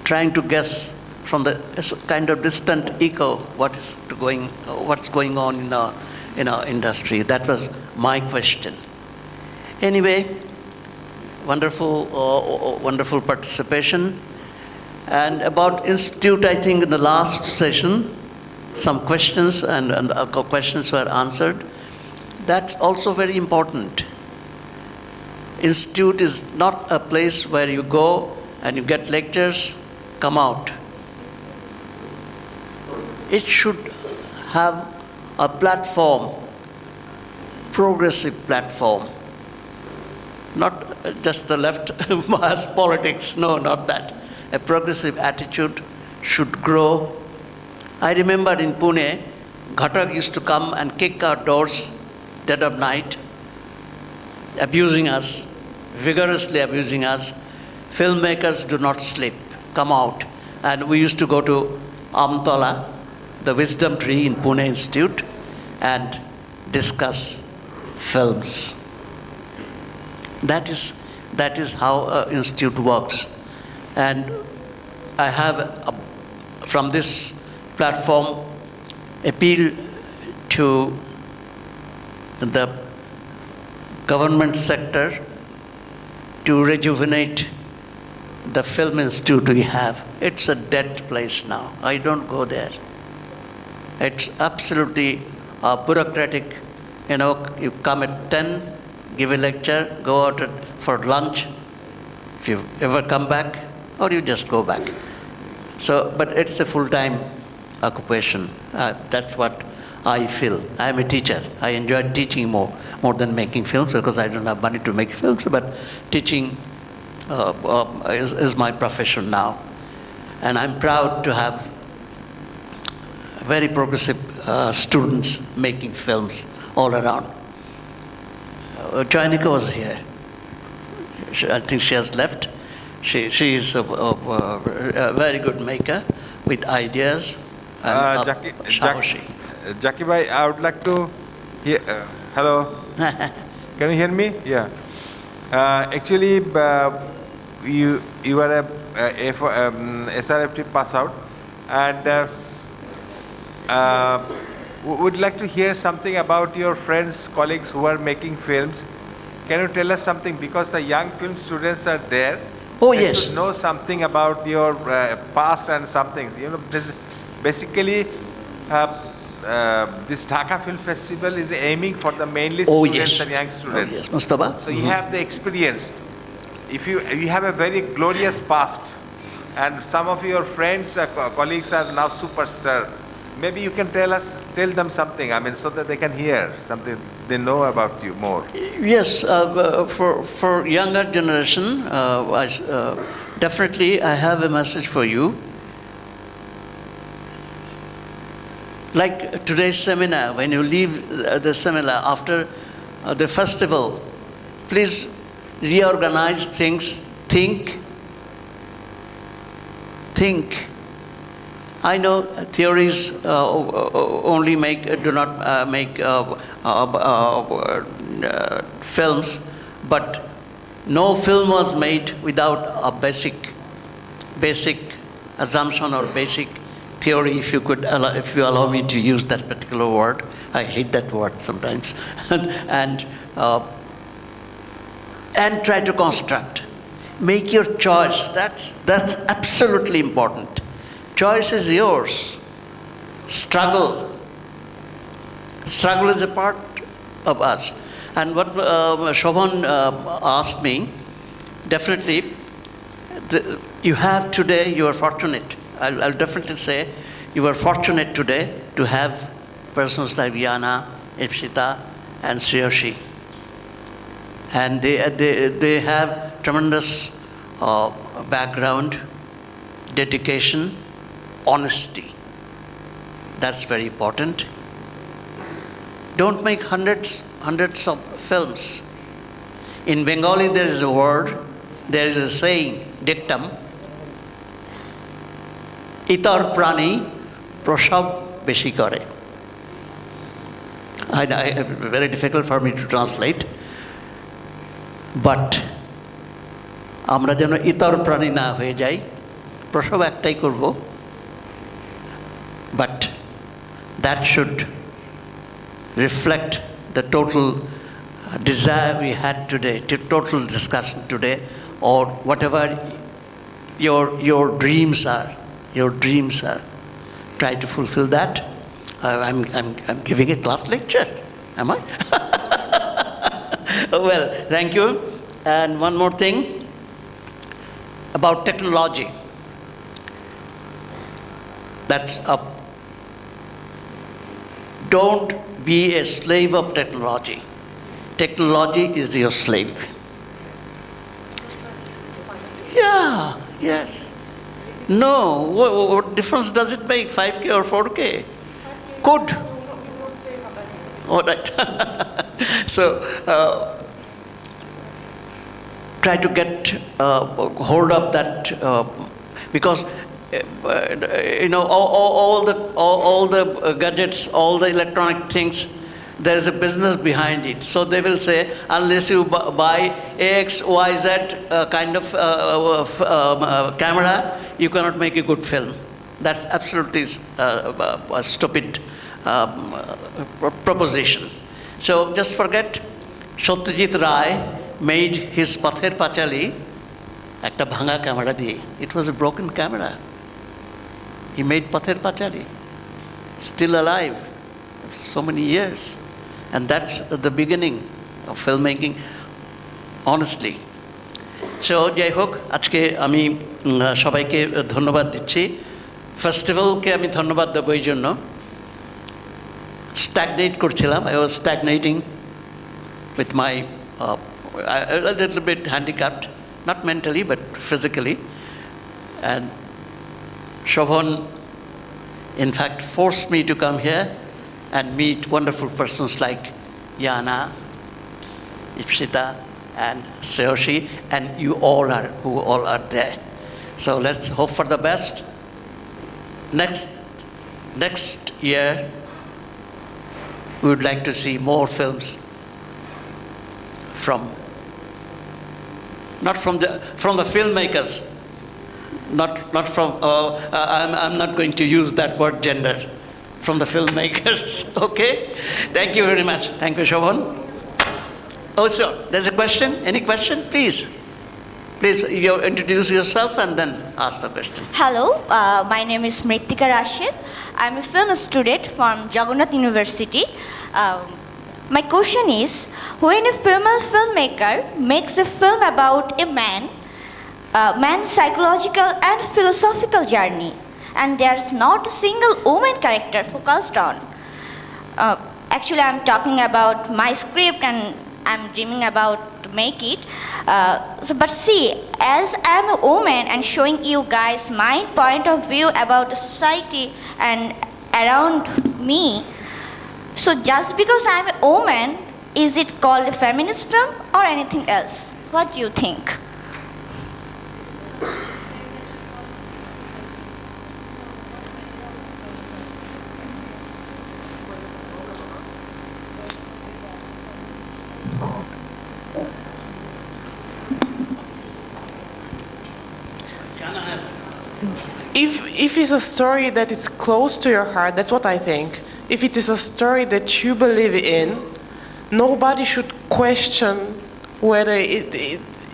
trying to guess from the kind of distant echo what's going on in our industry. That was my question. Anyway, wonderful participation. And about Institute, I think in the last session, some questions and the questions were answered. That's also very important. Institute is not a place where you go and you get lectures, come out. It should have a platform, progressive platform, not just the left mass politics, no, not that. A progressive attitude should grow. I remember in Pune, Ghatak used to come and kick our doors dead of night, abusing us, vigorously abusing us. Filmmakers do not sleep, come out. And we used to go to Amtala, the wisdom tree in Pune Institute, and discuss films. That is how an institute works. And I have, from this platform, appeal to the government sector to rejuvenate the film institute we have. It's a dead place now. I don't go there. It's absolutely bureaucratic. You know, you come at 10, give a lecture, go out for lunch, if you ever come back, or you just go back. So, but it's a full-time occupation. That's what I feel. I'm a teacher. I enjoy teaching more than making films, because I don't have money to make films, but teaching is my profession now. And I'm proud to have very progressive students making films all around. Jainika was here. I think she has left. She is a very good maker with ideas. And Jackie bhai, I would like to hear. Hello. Can you hear me? Yeah. Actually, you are a SRFT pass out, and would like to hear something about your friends, colleagues who are making films. Can you tell us something? Because the young film students are there. Oh, they yes. should know something about your past and something. You know, this basically this Dhaka Film Festival is aiming for the mainly students and young students. Oh, yes, Mustafa. So you have the experience. If you have a very glorious past, and some of your friends, colleagues are now superstar, maybe you can tell them something. I mean, so that they can hear something, they know about you more. Yes, for younger generation, definitely I have a message for you. Like today's seminar, when you leave the seminar after the festival, please reorganize things, think. I know theories only do not make films, but no film was made without a basic assumption or basic theory, if you allow me to use that particular word. I hate that word sometimes. and try to construct. Make your choice. That's absolutely important. Choice is yours. Struggle is a part of us. And what Shobhan asked me, definitely, you have today, you are fortunate. I'll definitely say you are fortunate today to have persons like Viana, Ipsita, and Sriyoshi. And they have tremendous background, dedication, honesty. That's very important. Don't make hundreds of films. In Bengali there is a word, there is a saying, dictum, itar prani prasab beshi kore. Very difficult for me to translate. But আমরা যেন ইতর প্রাণী না হয়ে যাই, প্রসব একটাই করব, but that should reflect the total desire we had today, the total discussion today, or whatever your dreams are. Try to fulfill that. I'm giving a class lecture, am I? Well, thank you. And one more thing about technology. That's up. Don't be a slave of technology. Technology is your slave. Yeah, yes. No, what difference does it make, 5K or 4K? Could. All right. So, try to get hold of that because all the gadgets, all the electronic things, there is a business behind it. So they will say, unless you buy X, Y, Z kind of camera, you cannot make a good film. That's absolutely a stupid proposition. So just forget. Satyajit Ray made his Pather Pachali ekta bhanga camera diye. It was a broken camera. He made Pather Pachali, still alive, so many years. And that's the beginning of filmmaking, honestly. So, যাই হোক, আজকে আমি সবাইকে ধন্যবাদ দিচ্ছি। ফেস্টিভ্যালকে আমি ধন্যবাদ দেবো এই জন্য। স্ট্যাগনেট করছিলাম, I was stagnating with my a little bit handicapped, not mentally but physically. And Shobhan, in fact, forced me to come here and meet wonderful persons like Yana, Ipshita, and Sreyoshi, and you all who all are there. So let's hope for the best. Next year, we would like to see more films not from the filmmakers, not from. I'm not going to use that word gender. From the filmmakers, okay? Thank you very much. Thank you, Shobhan. Oh, sure. There's a question? Any question? Please. Please, you introduce yourself and then ask the question. Hello, my name is Mritika Rashid. I'm a film student from Jagannath University. My question is, when a female filmmaker makes a film about a man's psychological and philosophical journey, and there's not a single woman character focused on. Actually, I'm talking about my script and I'm dreaming about to make it. But see, as I'm a woman and showing you guys my point of view about the society and around me, so just because I'm a woman, is it called a feminist film or anything else? What do you think? If it's a story that is close to your heart, that's what I think. If it is a story that you believe in, nobody should question whether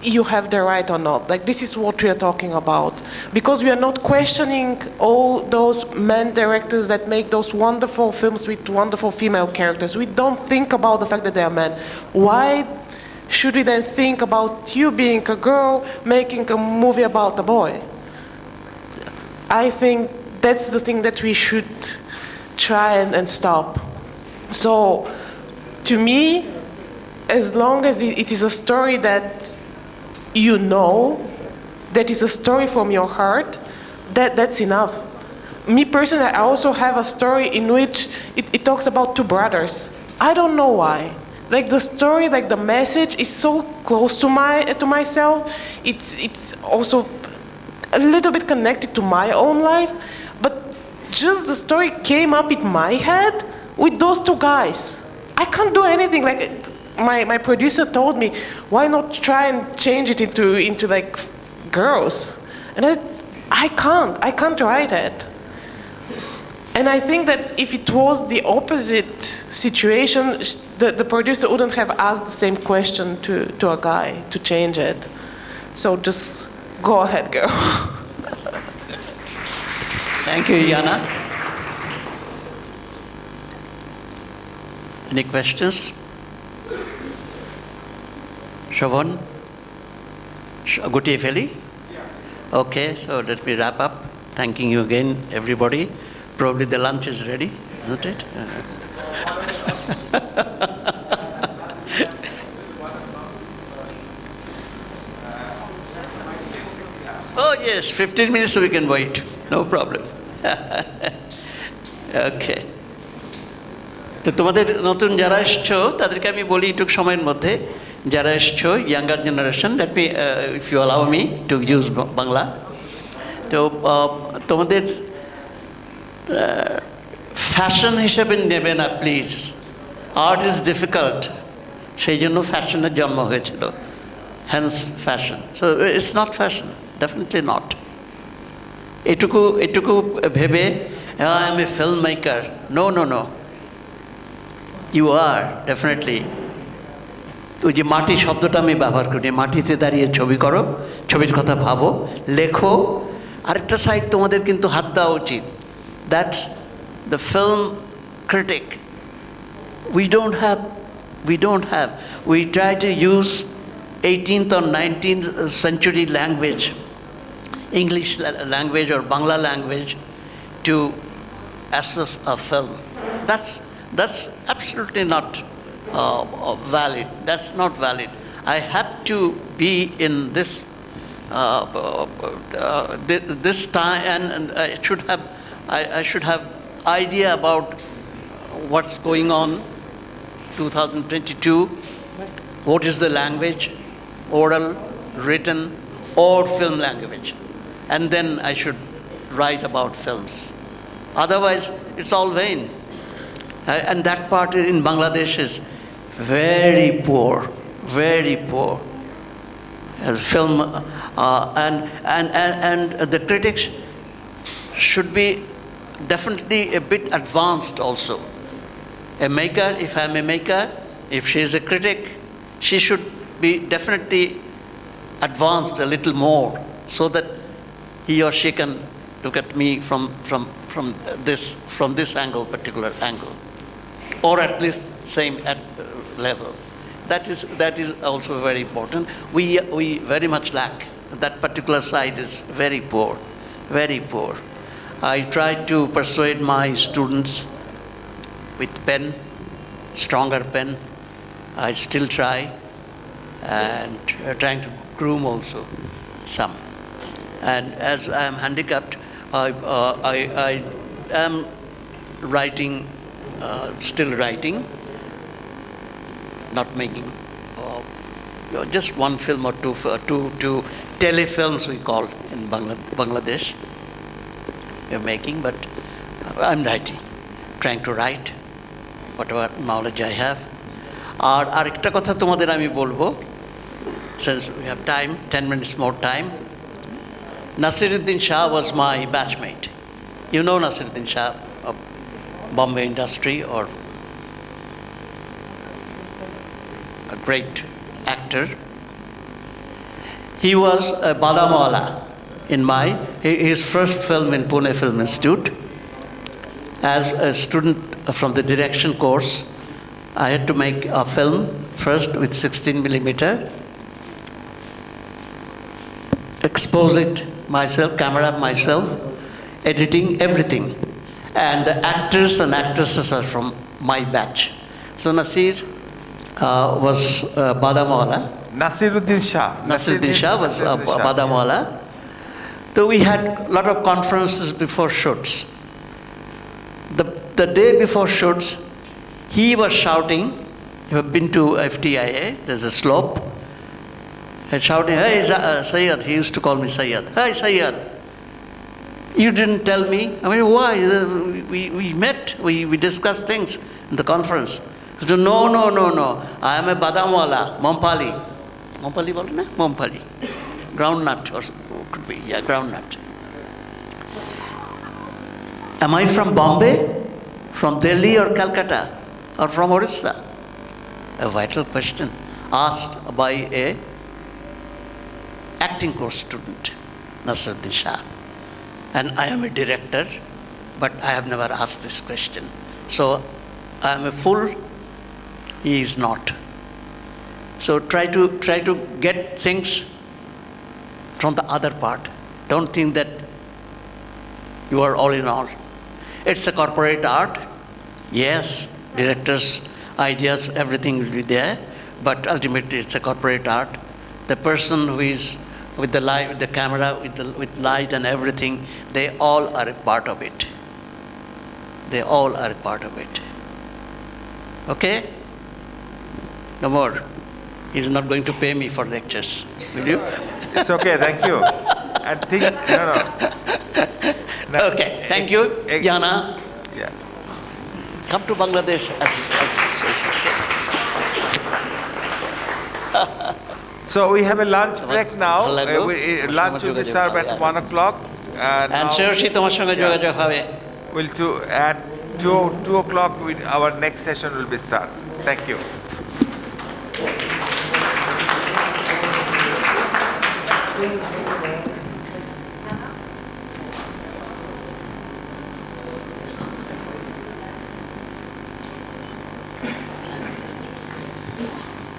you have the right or not. Like, this is what we are talking about. Because we are not questioning all those men directors that make those wonderful films with wonderful female characters. We don't think about the fact that they are men. Why should we then think about you being a girl making a movie about a boy? I think that's the thing that we should try and stop. So, to me, as long as it is a story that you know, that is a story from your heart, that's enough. Me personally, I also have a story in which it talks about two brothers. I don't know why. Like, the story, like the message is so close to myself. It's also a little bit connected to my own life, but just the story came up in my head with those two guys. I can't do anything. Like, my producer told me, why not try and change it into like girls? And I can't write it. And I think that if it was the opposite situation, the producer wouldn't have asked the same question to a guy to change it. So just go ahead, girl. Thank you, Yana. Any questions? Siobhan? Guti Feli? Okay, so let me wrap up. Thanking you again, everybody. Probably the lunch is ready, isn't it? Oh yes, 15 minutes we can wait. No problem. Okay. তো তোমাদের নতুন যারা এসছো তাদেরকে আমি বলি একটু সময়ের মধ্যে যারা এসছো younger generation let me if you allow me to use Bangla তো তোমাদের ফ্যাশন হিসেবে নেবে না প্লিজ আর্ট ইজ ডিফিকাল্ট সেই জন্য ফ্যাশনের জন্ম হয়েছিল hence fashion so it's not fashion definitely not এটুকু ভেবে I am a film maker no You are, definitely. ওই যে মাটি শব্দটা আমি ব্যবহার করি মাটিতে দাঁড়িয়ে ছবি করো ছবির কথা ভাবো লেখো আরেকটা সাইড তোমাদের কিন্তু হাত দেওয়া উচিত that's the film critic we don't have we try to use 18th or 19th century language English language or Bangla language to assess a film that's absolutely not valid. That's not valid. I have to be in this this time, and I should have idea about what's going on. 2022. What is the language? Oral, written, or film language, and then I should write about films. Otherwise, it's all vain. And that part in Bangladesh is very poor. Film and the critics should be definitely a bit advanced also. A maker, if I'm a maker, if she is a critic, she should be definitely advanced a little more so that he or she can look at me from this angle, particular angle. Or at least same at level. That is also very important. We very much lack. That particular side is very poor. I try to persuade my students with pen, stronger pen. I still try and trying to groom also some. And as I am handicapped, I am writing. Still writing, not making just one film or two telefilms we call in Bangladesh. We're making, but I'm writing, trying to write whatever knowledge I have. আর একটা কথা তোমাদের আমি বলবো, since we have time, 10 minutes more time. Nasiruddin Shah was my batchmate. You know Nasiruddin Shah of Bombay industry, or a great actor. He was a Badamwala in his first film in Pune Film Institute. As a student from the direction course, I had to make a film first with 16 millimeter, expose it myself, camera myself, editing, everything. And the actors and actresses are from my batch. So Nasir was Badamwala. Nasiruddin Shah was Badamwala. So we had a lot of conferences before shoots. The day before shoots, he was shouting. You have been to FTIA, there's a slope. And shouting, hey Sayyad, he used to call me Sayyad. Hey Sayyad. You didn't tell me. I mean, why? We met. We discussed things in the conference. So, no. I am a Badamwala, Mompali. Mompali, Mompali. Groundnut, or could be, yeah, groundnut. Am I from Bombay, from Delhi or Calcutta, or from Orissa? A vital question asked by a acting course student, Nasiruddin Shah. And I am a director, but I have never asked this question. So I am a full he is not. So try to get things from the other part. Don't think that you are all in all. It's a corporate art. Yes, directors, ideas, everything will be there, but ultimately it's a corporate art. The person who is with the light, with the camera, with light and everything, they all are a part of it. They all are a part of it. Okay? No more. He's not going to pay me for lectures. Will you? It's okay, thank you. And think, no. Okay, thank you, Jana. Yes. Come to Bangladesh So we have a lunch break now. Hello. Lunch will be served at 1 o'clock. And Seriously, তোমার সঙ্গে যোগাযোগ হবে। We'll at 2 o'clock our next session will be start. Thank you. Do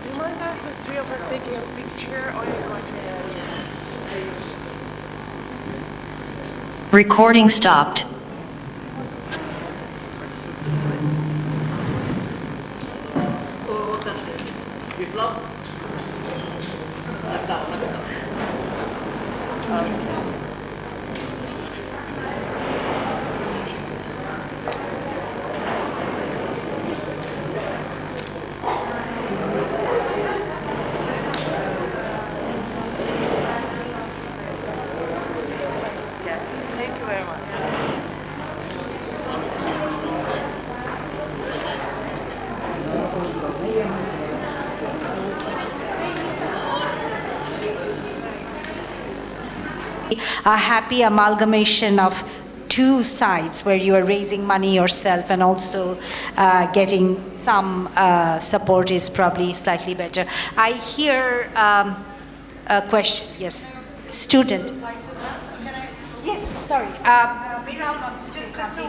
you mind us, the three of us, taking a picture or you going to? Recording stopped. Thank you very much. A happy amalgamation of two sides where you are raising money yourself and also getting some support is probably slightly better. I hear a question. Yes, student. Yes, sorry. Miral wants to say something.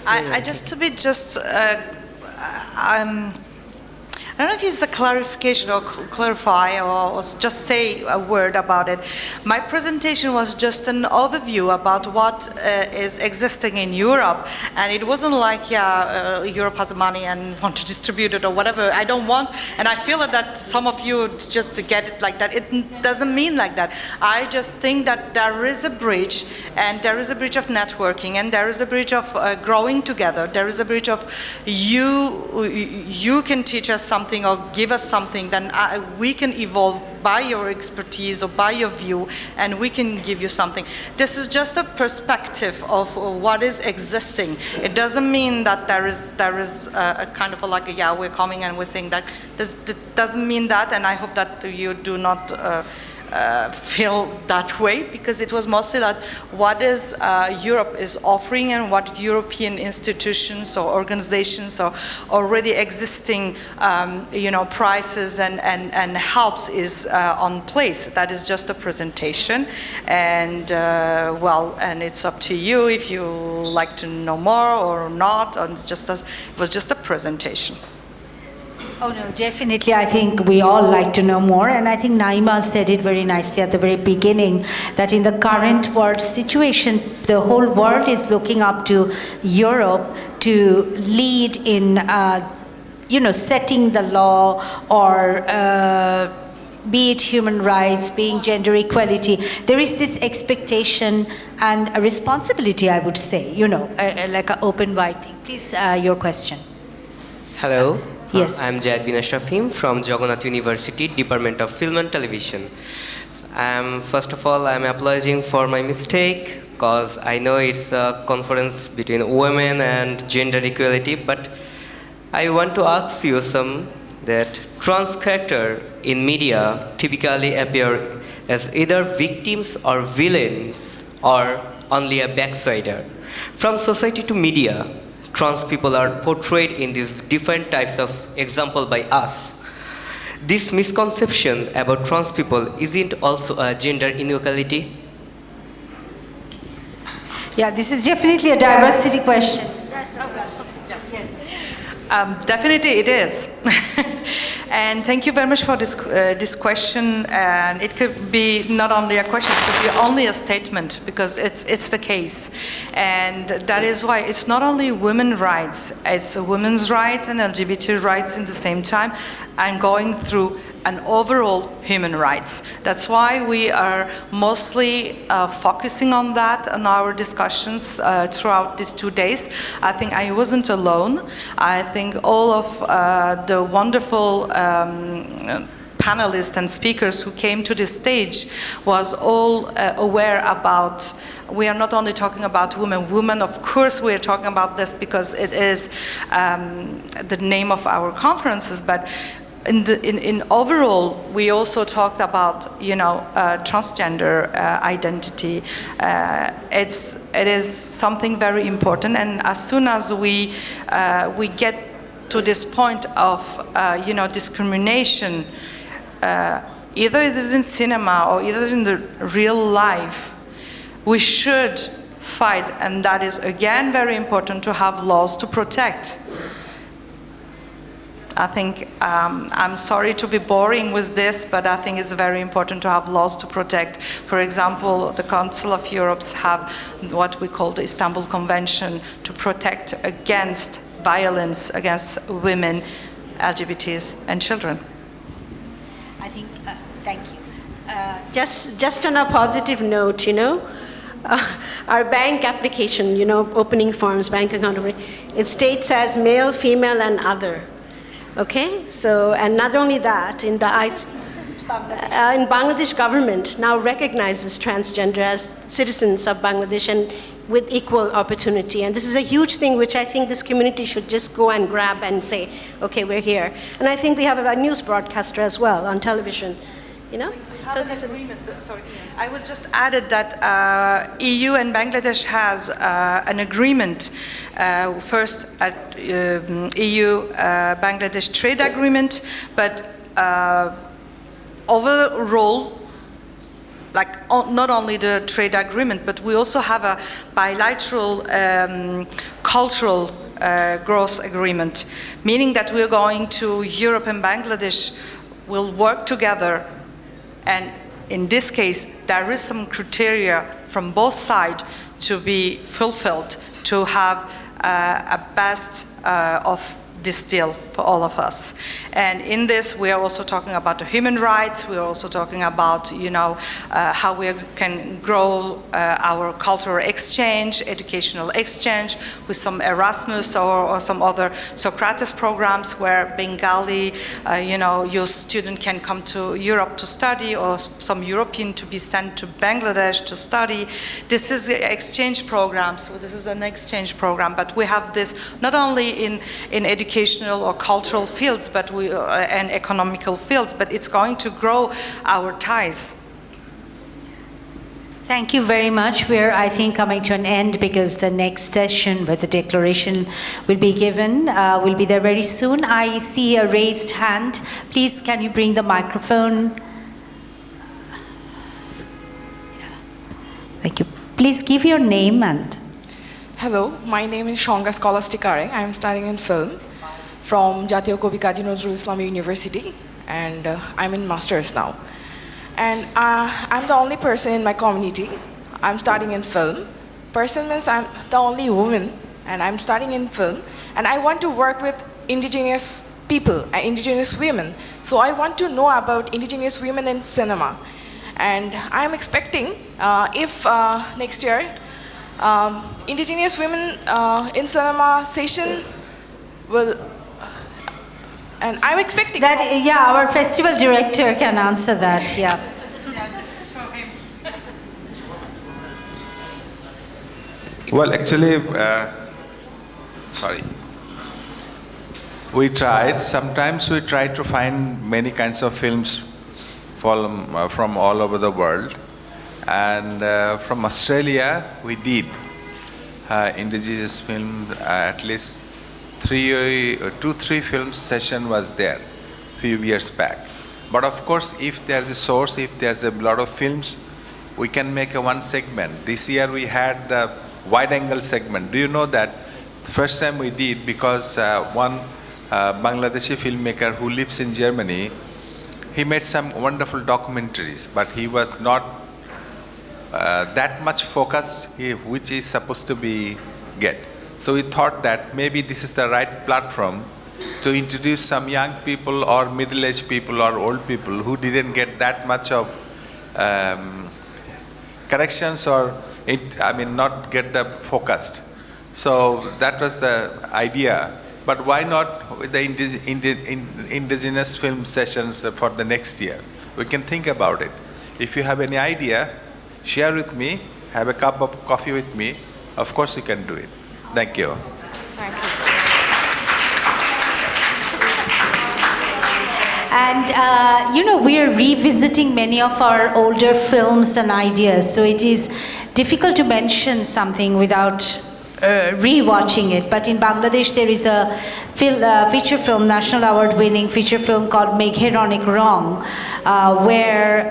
I just to be I don't know if it's a clarification or clarify or just say a word about it. My presentation was just an overview about what is existing in Europe, and it wasn't like, Europe has money and want to distribute it or whatever. I don't want, and I feel that some of you just to get it like that. It doesn't mean like that. I just think that there is a bridge, and there is a bridge of networking, and there is a bridge of growing together. There is a bridge of you can teach us something or give us something, then we can evolve by your expertise or by your view, and we can give you something. This is just a perspective of what is existing. It doesn't mean that there is a kind of we're coming and we're saying that. This doesn't mean that, and I hope that you do not feel that way, because it was mostly that what is Europe is offering and what European institutions or organizations or already existing prices and helps is on place. That is just a presentation, and and it's up to you if you like to know more or not. And it was just a presentation. Oh no, definitely. I think we all like to know more, and I think Naima said it very nicely at the very beginning that in the current world situation, the whole world is looking up to Europe to lead in, setting the law or be it human rights, being gender equality. There is this expectation and a responsibility, I would say, like an open wide thing. Please, your question. Hello. Yes. I'm Jayad bin Ashrafim from Jagannath University, Department of Film and Television. First of all, I'm apologizing for my mistake, because I know it's a conference between women and gender equality, but I want to ask you that trans characters in media typically appear as either victims or villains or only a backsider. From society to media, trans people are portrayed in these different types of example by us. This misconception about trans people isn't also a gender inequality? Yeah, this is definitely a diversity question. Yes. Definitely it is. And thank you very much for this question. And it could be not only a question, it could be only a statement, because it's the case. And that is why it's not only women's rights, it's women's rights and LGBT rights in the same time, and going through an overall human rights. That's why we are mostly focusing on that in our discussions throughout these 2 days. I think I wasn't alone. I think all of the wonderful panelists and speakers who came to this stage was all aware about, we are not only talking about women, of course we are talking about this because it is the name of our conferences, but in overall, we also talked about, transgender identity. It is something very important, and as soon as we get to this point of, discrimination, either it is in cinema or either in the real life, we should fight, and that is again very important to have laws to protect. I think, I'm sorry to be boring with this, but I think it's very important to have laws to protect. For example, the Council of Europe have what we call the Istanbul Convention to protect against violence against women, LGBTs, and children. I think, thank you. Just on a positive note, our bank application, opening forms, bank account, it states as male, female, and other. Okay, so, and not only that, in Bangladesh government now recognizes transgender as citizens of Bangladesh and with equal opportunity. And this is a huge thing which I think this community should just go and grab and say, okay, we're here. And I think we have a news broadcaster as well on television, So this agreement, sorry, I would just add that EU and Bangladesh has an agreement, first at EU-Bangladesh trade agreement, but overall, not only the trade agreement, but we also have a bilateral cultural growth agreement, meaning that we're going to Europe and Bangladesh will work together. And in this case, there is some criteria from both sides to be fulfilled to have a best of this deal for all of us. And in this, we are also talking about the human rights. We are also talking about, how we can grow our cultural exchange, educational exchange with some Erasmus or some other Socrates programs where Bengali, your student can come to Europe to study, or some European to be sent to Bangladesh to study. This is exchange programs. So this is an exchange program, but we have this not only in educational or cultural fields, but and economical fields, but it's going to grow our ties. Thank you very much. We're, I think, coming to an end because the next session where the declaration will be given will be there very soon. I see a raised hand. Please, can you bring the microphone? Thank you. Please give your name and... Hello, my name is Shonga Scholasticare. I am studying in film from Jatiyo Kobi Kazi Nazrul Islam University, and I'm in masters now. And I'm the only person in my community. I'm studying in film. Person means I'm the only woman, and I'm studying in film. And I want to work with indigenous people and indigenous women. So I want to know about indigenous women in cinema. And I'm expecting if next year, indigenous women in cinema session will, and I'm expecting that. Yeah, our festival director can answer that. Yeah. Well, actually, sorry. We tried. Sometimes we try to find many kinds of films from all over the world, and from Australia we did indigenous film. At least 2-3 films session was there few years back. But of course, if there's a source, if there's a lot of films, we can make a one segment. This year we had the wide angle segment. Do you know that the first time we did, because one Bangladeshi filmmaker who lives in Germany. He made some wonderful documentaries, but he was not that much focused, which is supposed to be get. So we thought that maybe this is the right platform to introduce some young people or middle-aged people or old people who didn't get that much of corrections or not get the focused. So that was the idea. But why not with the indigenous film sessions for the next year? We can think about it. If you have any idea, share with me, have a cup of coffee with me. Of course you can do it. Thank you. Thank you. And, we are revisiting many of our older films and ideas, so it is difficult to mention something without re-watching it. But in Bangladesh, there is a feature film, national award-winning feature film called Megher Onek Rong, where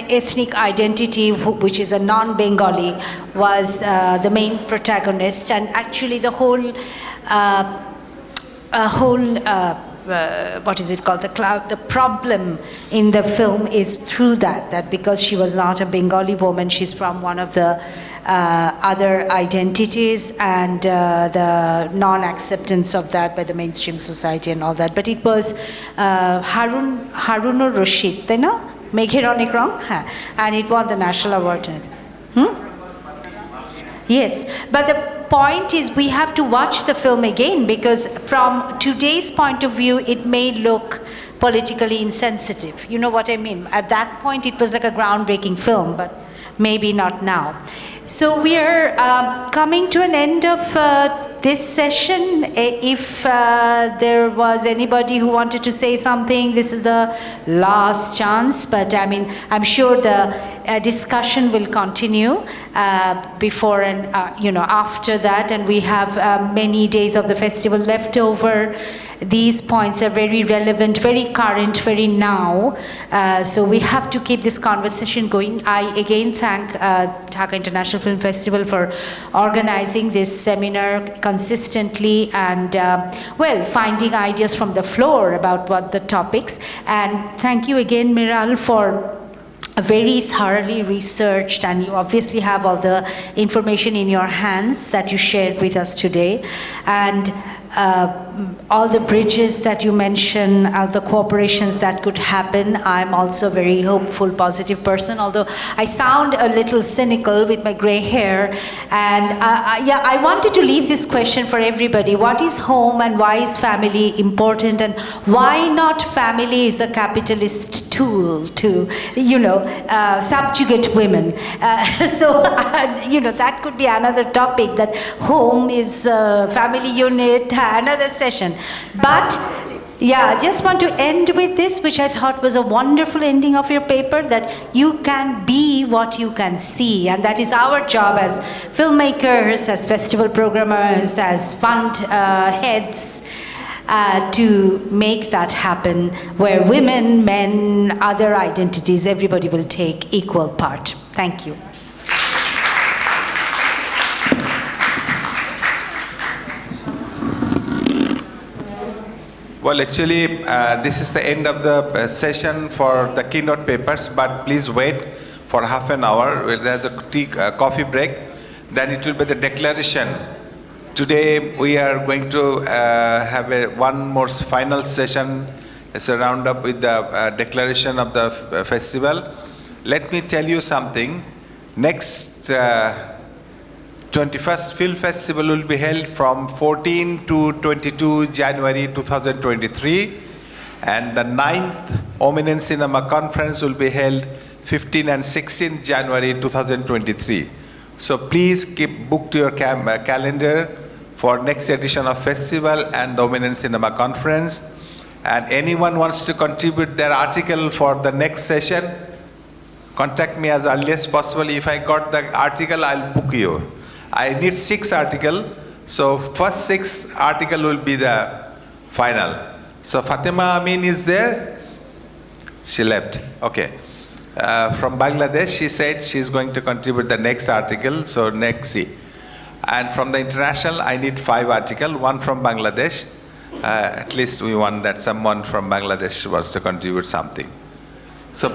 ethnic identity, which is a non-Bengali, was the main protagonist, and actually the whole what is it called? The problem in the film is through that because she was not a Bengali woman, she's from one of the other identities, and the non-acceptance of that by the mainstream society and all that. But it was Harunur Rashid, Megher Onek Rong, and it won the national award. Yes, but the point is we have to watch the film again, because from today's point of view, it may look politically insensitive. You know what I mean? At that point, it was like a groundbreaking film, but maybe not now. So we are coming to an end of this session. If there was anybody who wanted to say something, this is the last chance. But I'm sure the discussion will continue before and after that, and we have many days of the festival left over. These points are very relevant, very current, very now. So we have to keep this conversation going. I again thank Dhaka International Film Festival for organizing this seminar consistently and finding ideas from the floor about what the topics. And thank you again, Miral, for very thoroughly researched, and you obviously have all the information in your hands that you shared with us today. And all the bridges that you mentioned, all the cooperations that could happen. I'm also a very hopeful, positive person, although I sound a little cynical with my gray hair. And I wanted to leave this question for everybody. What is home and why is family important? And why not family is a capitalist tool to, subjugate women? That could be another topic, that home is family unit, another session. But just want to end with this, which I thought was a wonderful ending of your paper, that you can be what you can see. And that is our job as filmmakers, as festival programmers, as fund heads, to make that happen, where women, men, other identities, everybody will take equal part. Thank you. Well, actually, this is the end of the session for the keynote papers, but please wait for half an hour. There's a coffee break. Then it will be the declaration. Today, we are going to have one more final session. It's a roundup with the declaration of the festival. Let me tell you something. Next 21st Film Festival will be held from 14 to 22 January 2023, and the 9th Omnium Cinema Conference will be held 15 and 16 January 2023. So please keep booked your calendar for next edition of festival and the Omnium Cinema Conference. And anyone wants to contribute their article for the next session, contact me as early as possible. If I got the article, I'll book you. I need 6 articles, so first 6 article will be the final. So Fatima Amin is there? She left. Okay. From Bangladesh, she said she's going to contribute the next article. So next, see. And from the international, I need 5 articles, one from Bangladesh. At least we want that someone from Bangladesh wants to contribute something. So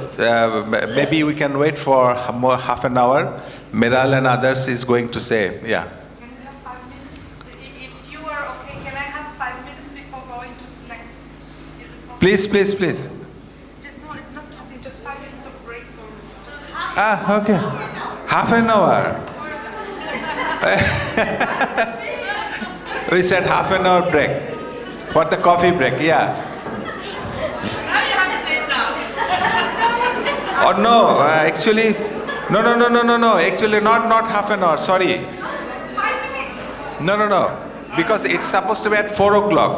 maybe we can wait for more half an hour. Meral and others is going to say, yeah. Can we have 5 minutes? If you are okay, can I have 5 minutes before going to the next? Is it possible? Please, please, please. No, not talking, just 5 minutes of break for. Okay. Half an hour. We said half an hour break. For the coffee break, yeah. Oh no, actually, no. Actually, not half an hour. Sorry. 5 minutes. No. Because it's supposed to be at 4 o'clock.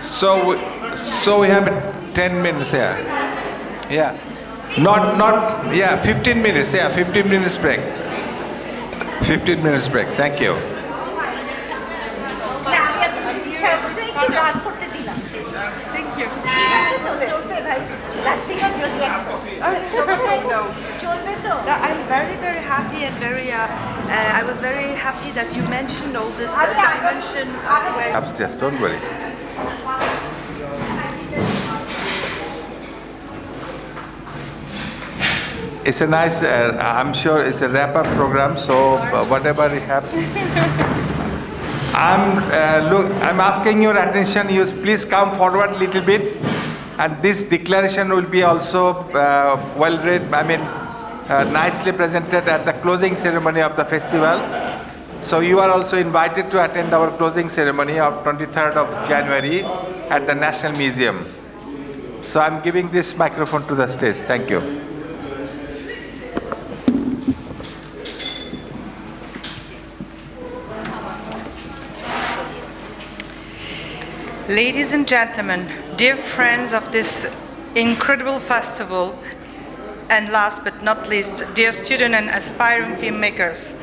So we have 10 minutes here. Yeah. Yeah, 15 minutes. Yeah, 15 minutes break. 15 minutes break. Thank you. Thank you. That's because you're the expert. I'm very, very happy and I was very happy that you mentioned all this dimension where... Upstairs, don't worry. It's a nice, I'm sure it's a wrap-up program, so whatever we have. I'm asking your attention, you please come forward a little bit. And this declaration will be also well read, nicely presented at the closing ceremony of the festival. So you are also invited to attend our closing ceremony of 23rd of January at the National Museum. So I'm giving this microphone to the stage. Thank you. Ladies and gentlemen, dear friends of this incredible festival, and last but not least, dear student and aspiring filmmakers,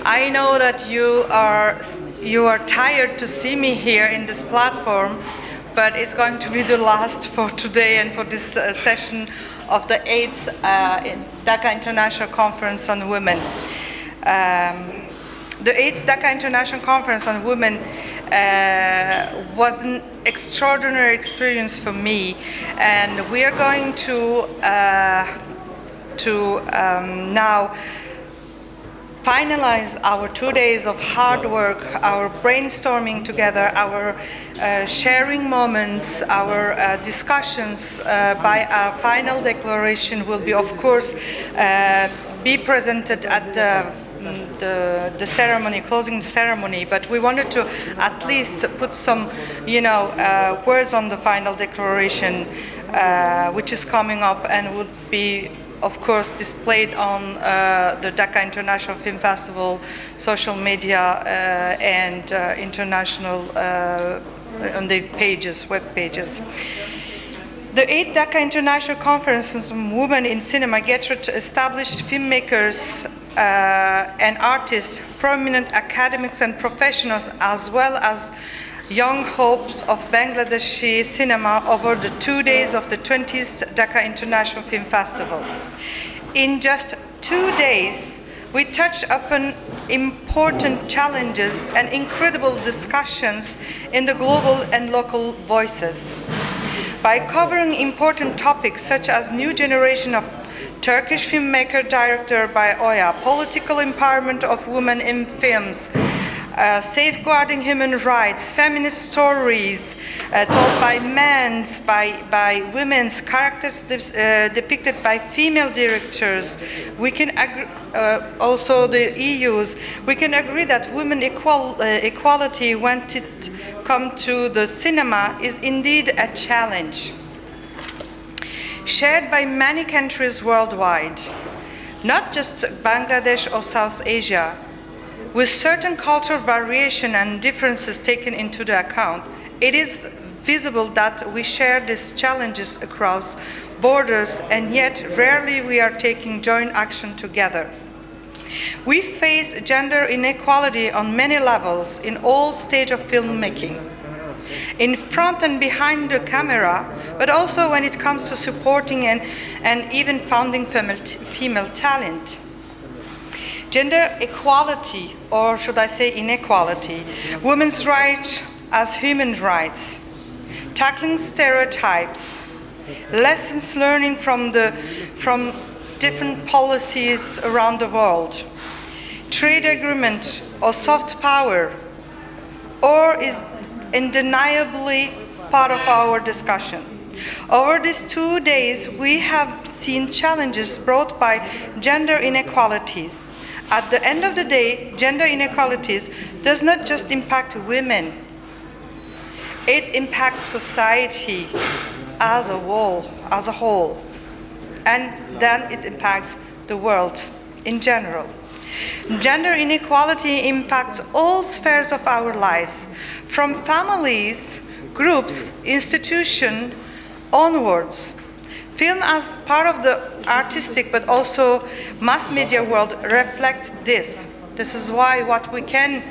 I know that you are tired to see me here in this platform, but it's going to be the last for today and for this session of the 8th Dhaka International Conference on Women. The 8th Dhaka International Conference on Women was an extraordinary experience for me, and we are going to now finalize our 2 days of hard work, our brainstorming together, our sharing moments, our discussions by our final declaration will be, of course, be presented at the ceremony, closing ceremony, but we wanted to at least put some, words on the final declaration, which is coming up and would be, of course, displayed on the Dhaka International Film Festival social media and international on the pages, web pages. The 8th Dhaka International Conference on Women in Cinema gathered to established filmmakers and artists, prominent academics and professionals, as well as young hopes of Bangladeshi cinema over the 2 days of the 20th Dhaka International Film Festival. In just 2 days, we touched upon important challenges and incredible discussions in the global and local voices. By covering important topics such as new generation of Turkish filmmaker director by Oya, political empowerment of women in films, safeguarding human rights, feminist stories told by men's, by women's, characters depicted by female directors. We can also the EU's. We can agree that women equality when it comes to the cinema is indeed a challenge, shared by many countries worldwide, not just Bangladesh or South Asia. With certain cultural variation and differences taken into the account, it is visible that we share these challenges across borders, and yet rarely we are taking joint action together. We face gender inequality on many levels in all stages of filmmaking, in front and behind the camera, but also when it comes to supporting and even funding female talent. gender equality, or should I say inequality, women's rights as human rights, tackling stereotypes, lessons learning from different policies around the world, trade agreement or soft power, or is undeniably part of our discussion. Over these 2 days, we have seen challenges brought by gender inequalities. At the end of the day, gender inequalities does not just impact women, it impacts society as a whole, and then it impacts the world in general. Gender inequality impacts all spheres of our lives, from families, groups, institutions, onwards. Film as part of the artistic but also mass media world reflects this. This is why what we can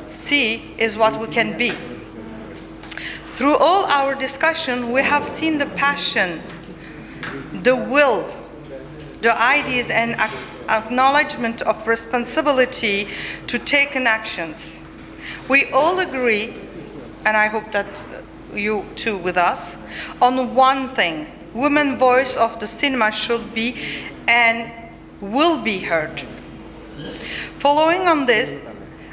see is what we can be. Through all our discussion, we have seen the passion, the will, the ideas and acknowledgement of responsibility to take in actions. We all agree, and I hope that you too with us, on one thing: women's voice of the cinema should be and will be heard. Following on this,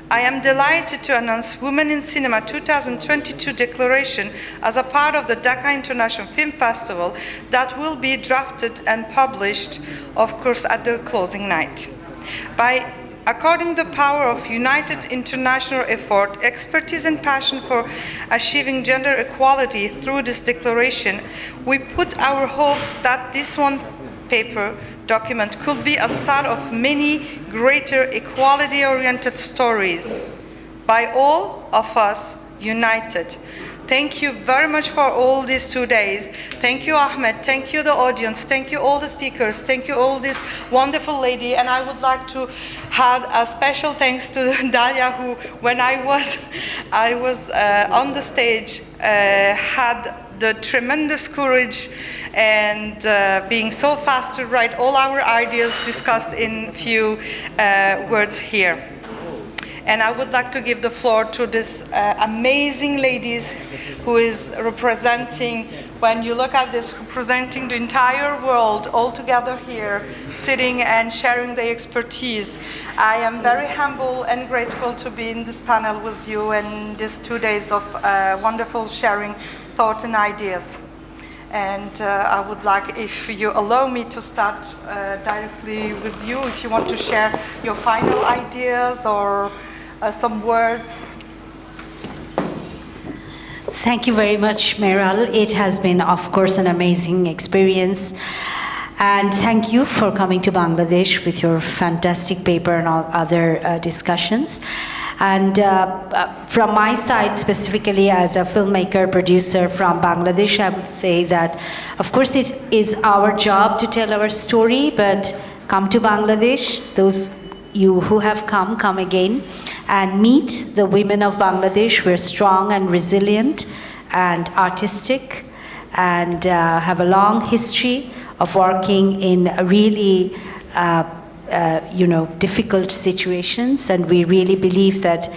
I am delighted to announce Women in Cinema 2022 declaration as a part of the Dhaka International Film Festival that will be drafted and published, of course, at the closing night. By according the power of united international effort, expertise and passion for achieving gender equality through this declaration, we put our hopes that this one paper document could be a start of many greater equality-oriented stories by all of us united. Thank you very much for all these 2 days. Thank you, Ahmed. Thank you, the audience. Thank you, all the speakers. Thank you, all this wonderful lady. And I would like to have a special thanks to Dalia, who, when I was on the stage, had the tremendous courage and being so fast to write all our ideas discussed in few words here. And I would like to give the floor to this amazing ladies who is representing, when you look at this, representing the entire world all together here, sitting and sharing their expertise. I am very humble and grateful to be in this panel with you and these 2 days of wonderful sharing thought and ideas. And I would like, if you allow me, to start directly with you, if you want to share your final ideas or some words. Thank you very much, Meral. It has been, of course, an amazing experience. And thank you for coming to Bangladesh with your fantastic paper and all other discussions. And from my side, specifically as a filmmaker, producer from Bangladesh, I would say that, of course, it is our job to tell our story, but come to Bangladesh. Those you who have come again and meet the women of Bangladesh. We're strong and resilient and artistic and have a long history of working in really difficult situations, and we really believe that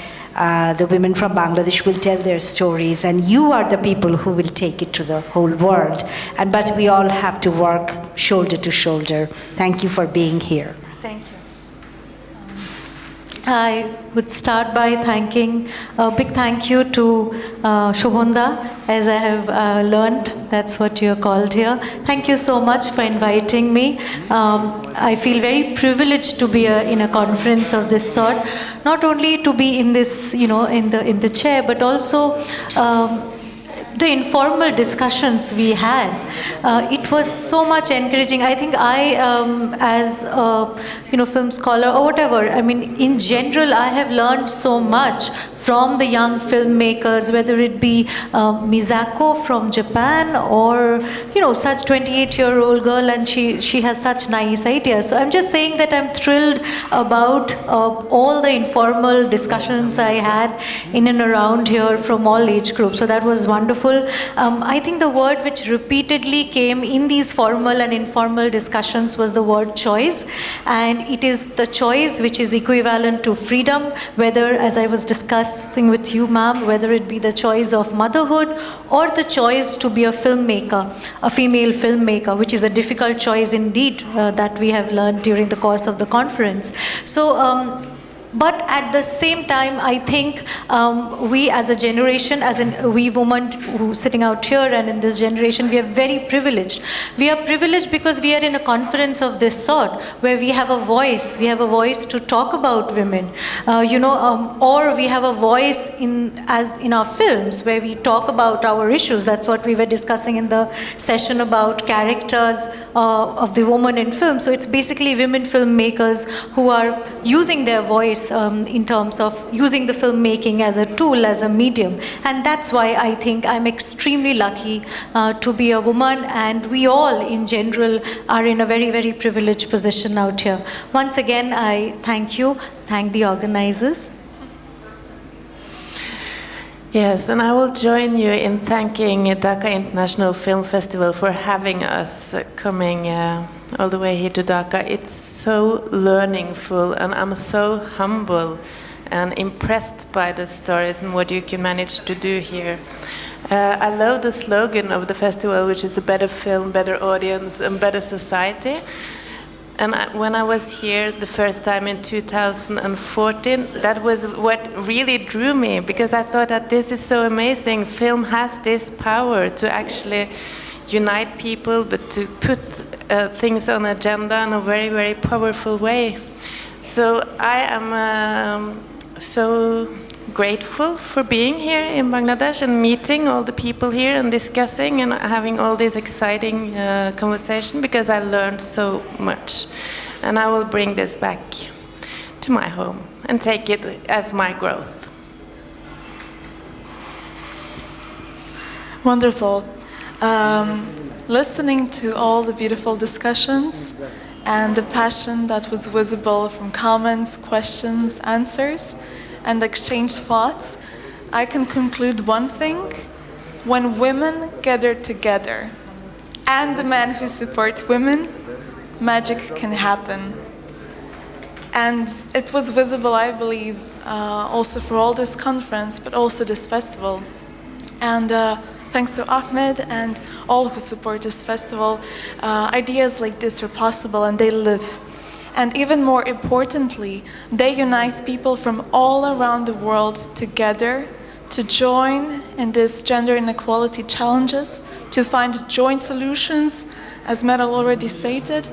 the women from Bangladesh will tell their stories, and you are the people who will take it to the whole world. But we all have to work shoulder to shoulder. Thank you for being here. Thank you. I would start by thanking, a big thank you to Shobhanda, as I have learned, that's what you're called here. Thank you so much for inviting me. I feel very privileged to be in a conference of this sort, not only to be in this, in the chair, but also the informal discussions we had. It was so much encouraging. I think I, as a film scholar or whatever, I mean, in general, I have learned so much from the young filmmakers, whether it be Misako from Japan or, such 28-year-old girl, and she has such nice ideas. So I'm just saying that I'm thrilled about all the informal discussions I had in and around here from all age groups. So that was wonderful. wonderful. I think the word which repeatedly came in these formal and informal discussions was the word choice. And it is the choice which is equivalent to freedom, whether, as I was discussing with you, ma'am, whether it be the choice of motherhood or the choice to be a filmmaker, a female filmmaker, which is a difficult choice indeed that we have learned during the course of the conference. So, but at the same time, I think we as a generation, as in we women who sitting out here and in this generation, we are very privileged. We are privileged because we are in a conference of this sort, where we have a voice. We have a voice to talk about women, or we have a voice as in our films, where we talk about our issues. That's what we were discussing in the session about characters of the woman in film. So it's basically women filmmakers who are using their voice in terms of using the filmmaking as a tool, as a medium. And that's why I think I'm extremely lucky to be a woman, and we all in general are in a very, very privileged position out here. Once again, I thank the organizers. Yes, and I will join you in thanking Dhaka International Film Festival for having us coming all the way here to Dhaka. It's so learningful, and I'm so humble and impressed by the stories and what you can manage to do here. I love the slogan of the festival, which is a better film, better audience, and better society. And when I was here the first time in 2014, that was what really drew me, because I thought that this is so amazing. Film has this power to actually unite people, but to put things on agenda in a very, very powerful way. So I am so grateful for being here in Bangladesh and meeting all the people here and discussing and having all this exciting conversation, because I learned so much. And I will bring this back to my home and take it as my growth. Wonderful. Listening to all the beautiful discussions and the passion that was visible from comments, questions, answers, and exchange thoughts, I can conclude one thing: when women gather together and the men who support women, magic can happen. And it was visible, I believe, also for all this conference, but also this festival. And thanks to Ahmed and all who support this festival, ideas like this are possible, and they live. And even more importantly, they unite people from all around the world together to join in these gender inequality challenges, to find joint solutions, as Meral already stated.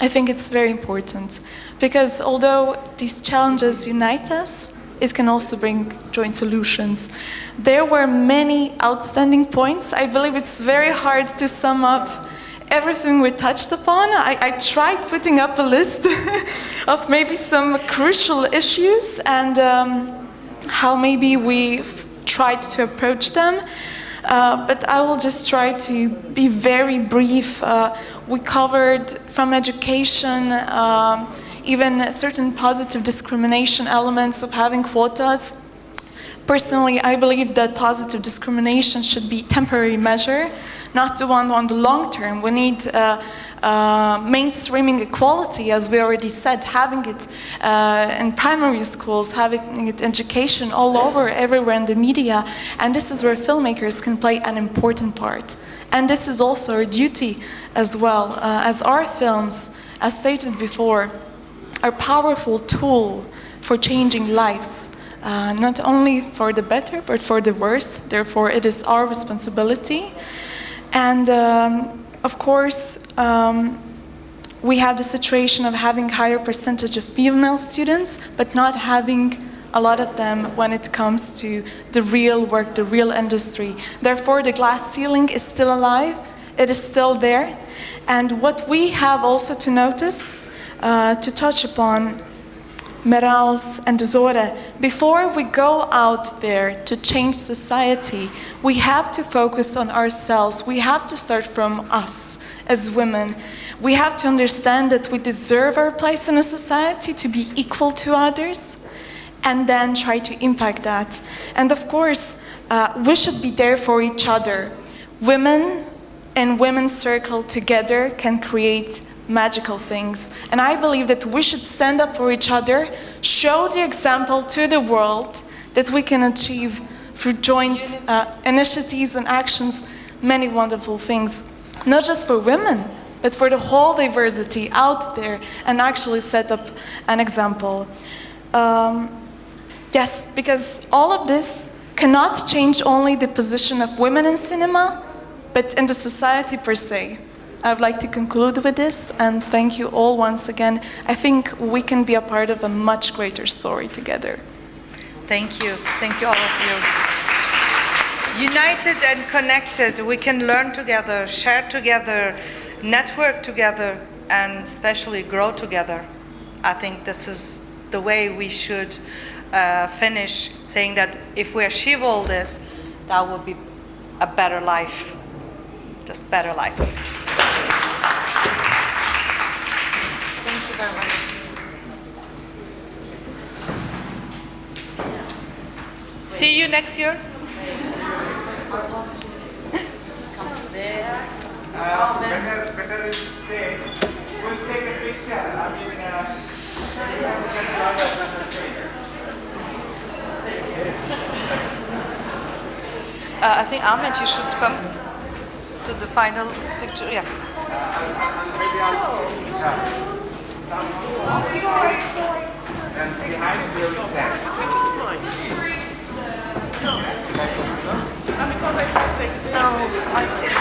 I think it's very important, because although these challenges unite us, it can also bring joint solutions. There were many outstanding points. I believe it's very hard to sum up everything we touched upon. I tried putting up a list of maybe some crucial issues and how maybe we tried to approach them. But I will just try to be very brief. We covered from education, even certain positive discrimination elements of having quotas. Personally, I believe that positive discrimination should be a temporary measure, not the one on the long term. We need mainstreaming equality, as we already said, having it in primary schools, having it in education all over, everywhere in the media. And this is where filmmakers can play an important part. And this is also our duty as well, as our films, as stated before, are a powerful tool for changing lives. Not only for the better, but for the worst. Therefore, it is our responsibility. And of course, we have the situation of having higher percentage of female students, but not having a lot of them when it comes to the real work, the real industry. Therefore, the glass ceiling is still alive. It is still there. And what we have also to notice, to touch upon, Merals and Zora, before we go out there to change society, we have to focus on ourselves. We have to start from us as women. We have to understand that we deserve our place in a society, to be equal to others, and then try to impact that. And of course, we should be there for each other. Women in women's circle together can create magical things. And I believe that we should stand up for each other, show the example to the world that we can achieve through joint initiatives and actions many wonderful things, not just for women, but for the whole diversity out there, and actually set up an example. Yes, because all of this cannot change only the position of women in cinema, but in the society per se. I would like to conclude with this, and thank you all once again. I think we can be a part of a much greater story together. Thank you all of you. United and connected, we can learn together, share together, network together, and especially grow together. I think this is the way we should finish, saying that if we achieve all this, that will be a better life, just better life. Thank you very much. See you next year. Better is stay. We'll take a picture. I think Ahmed, you should come to the final picture. Yeah. And behind where we stand. I see.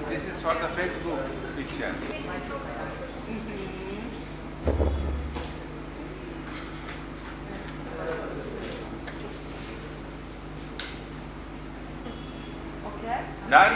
This is for the Facebook picture. Okay. Done.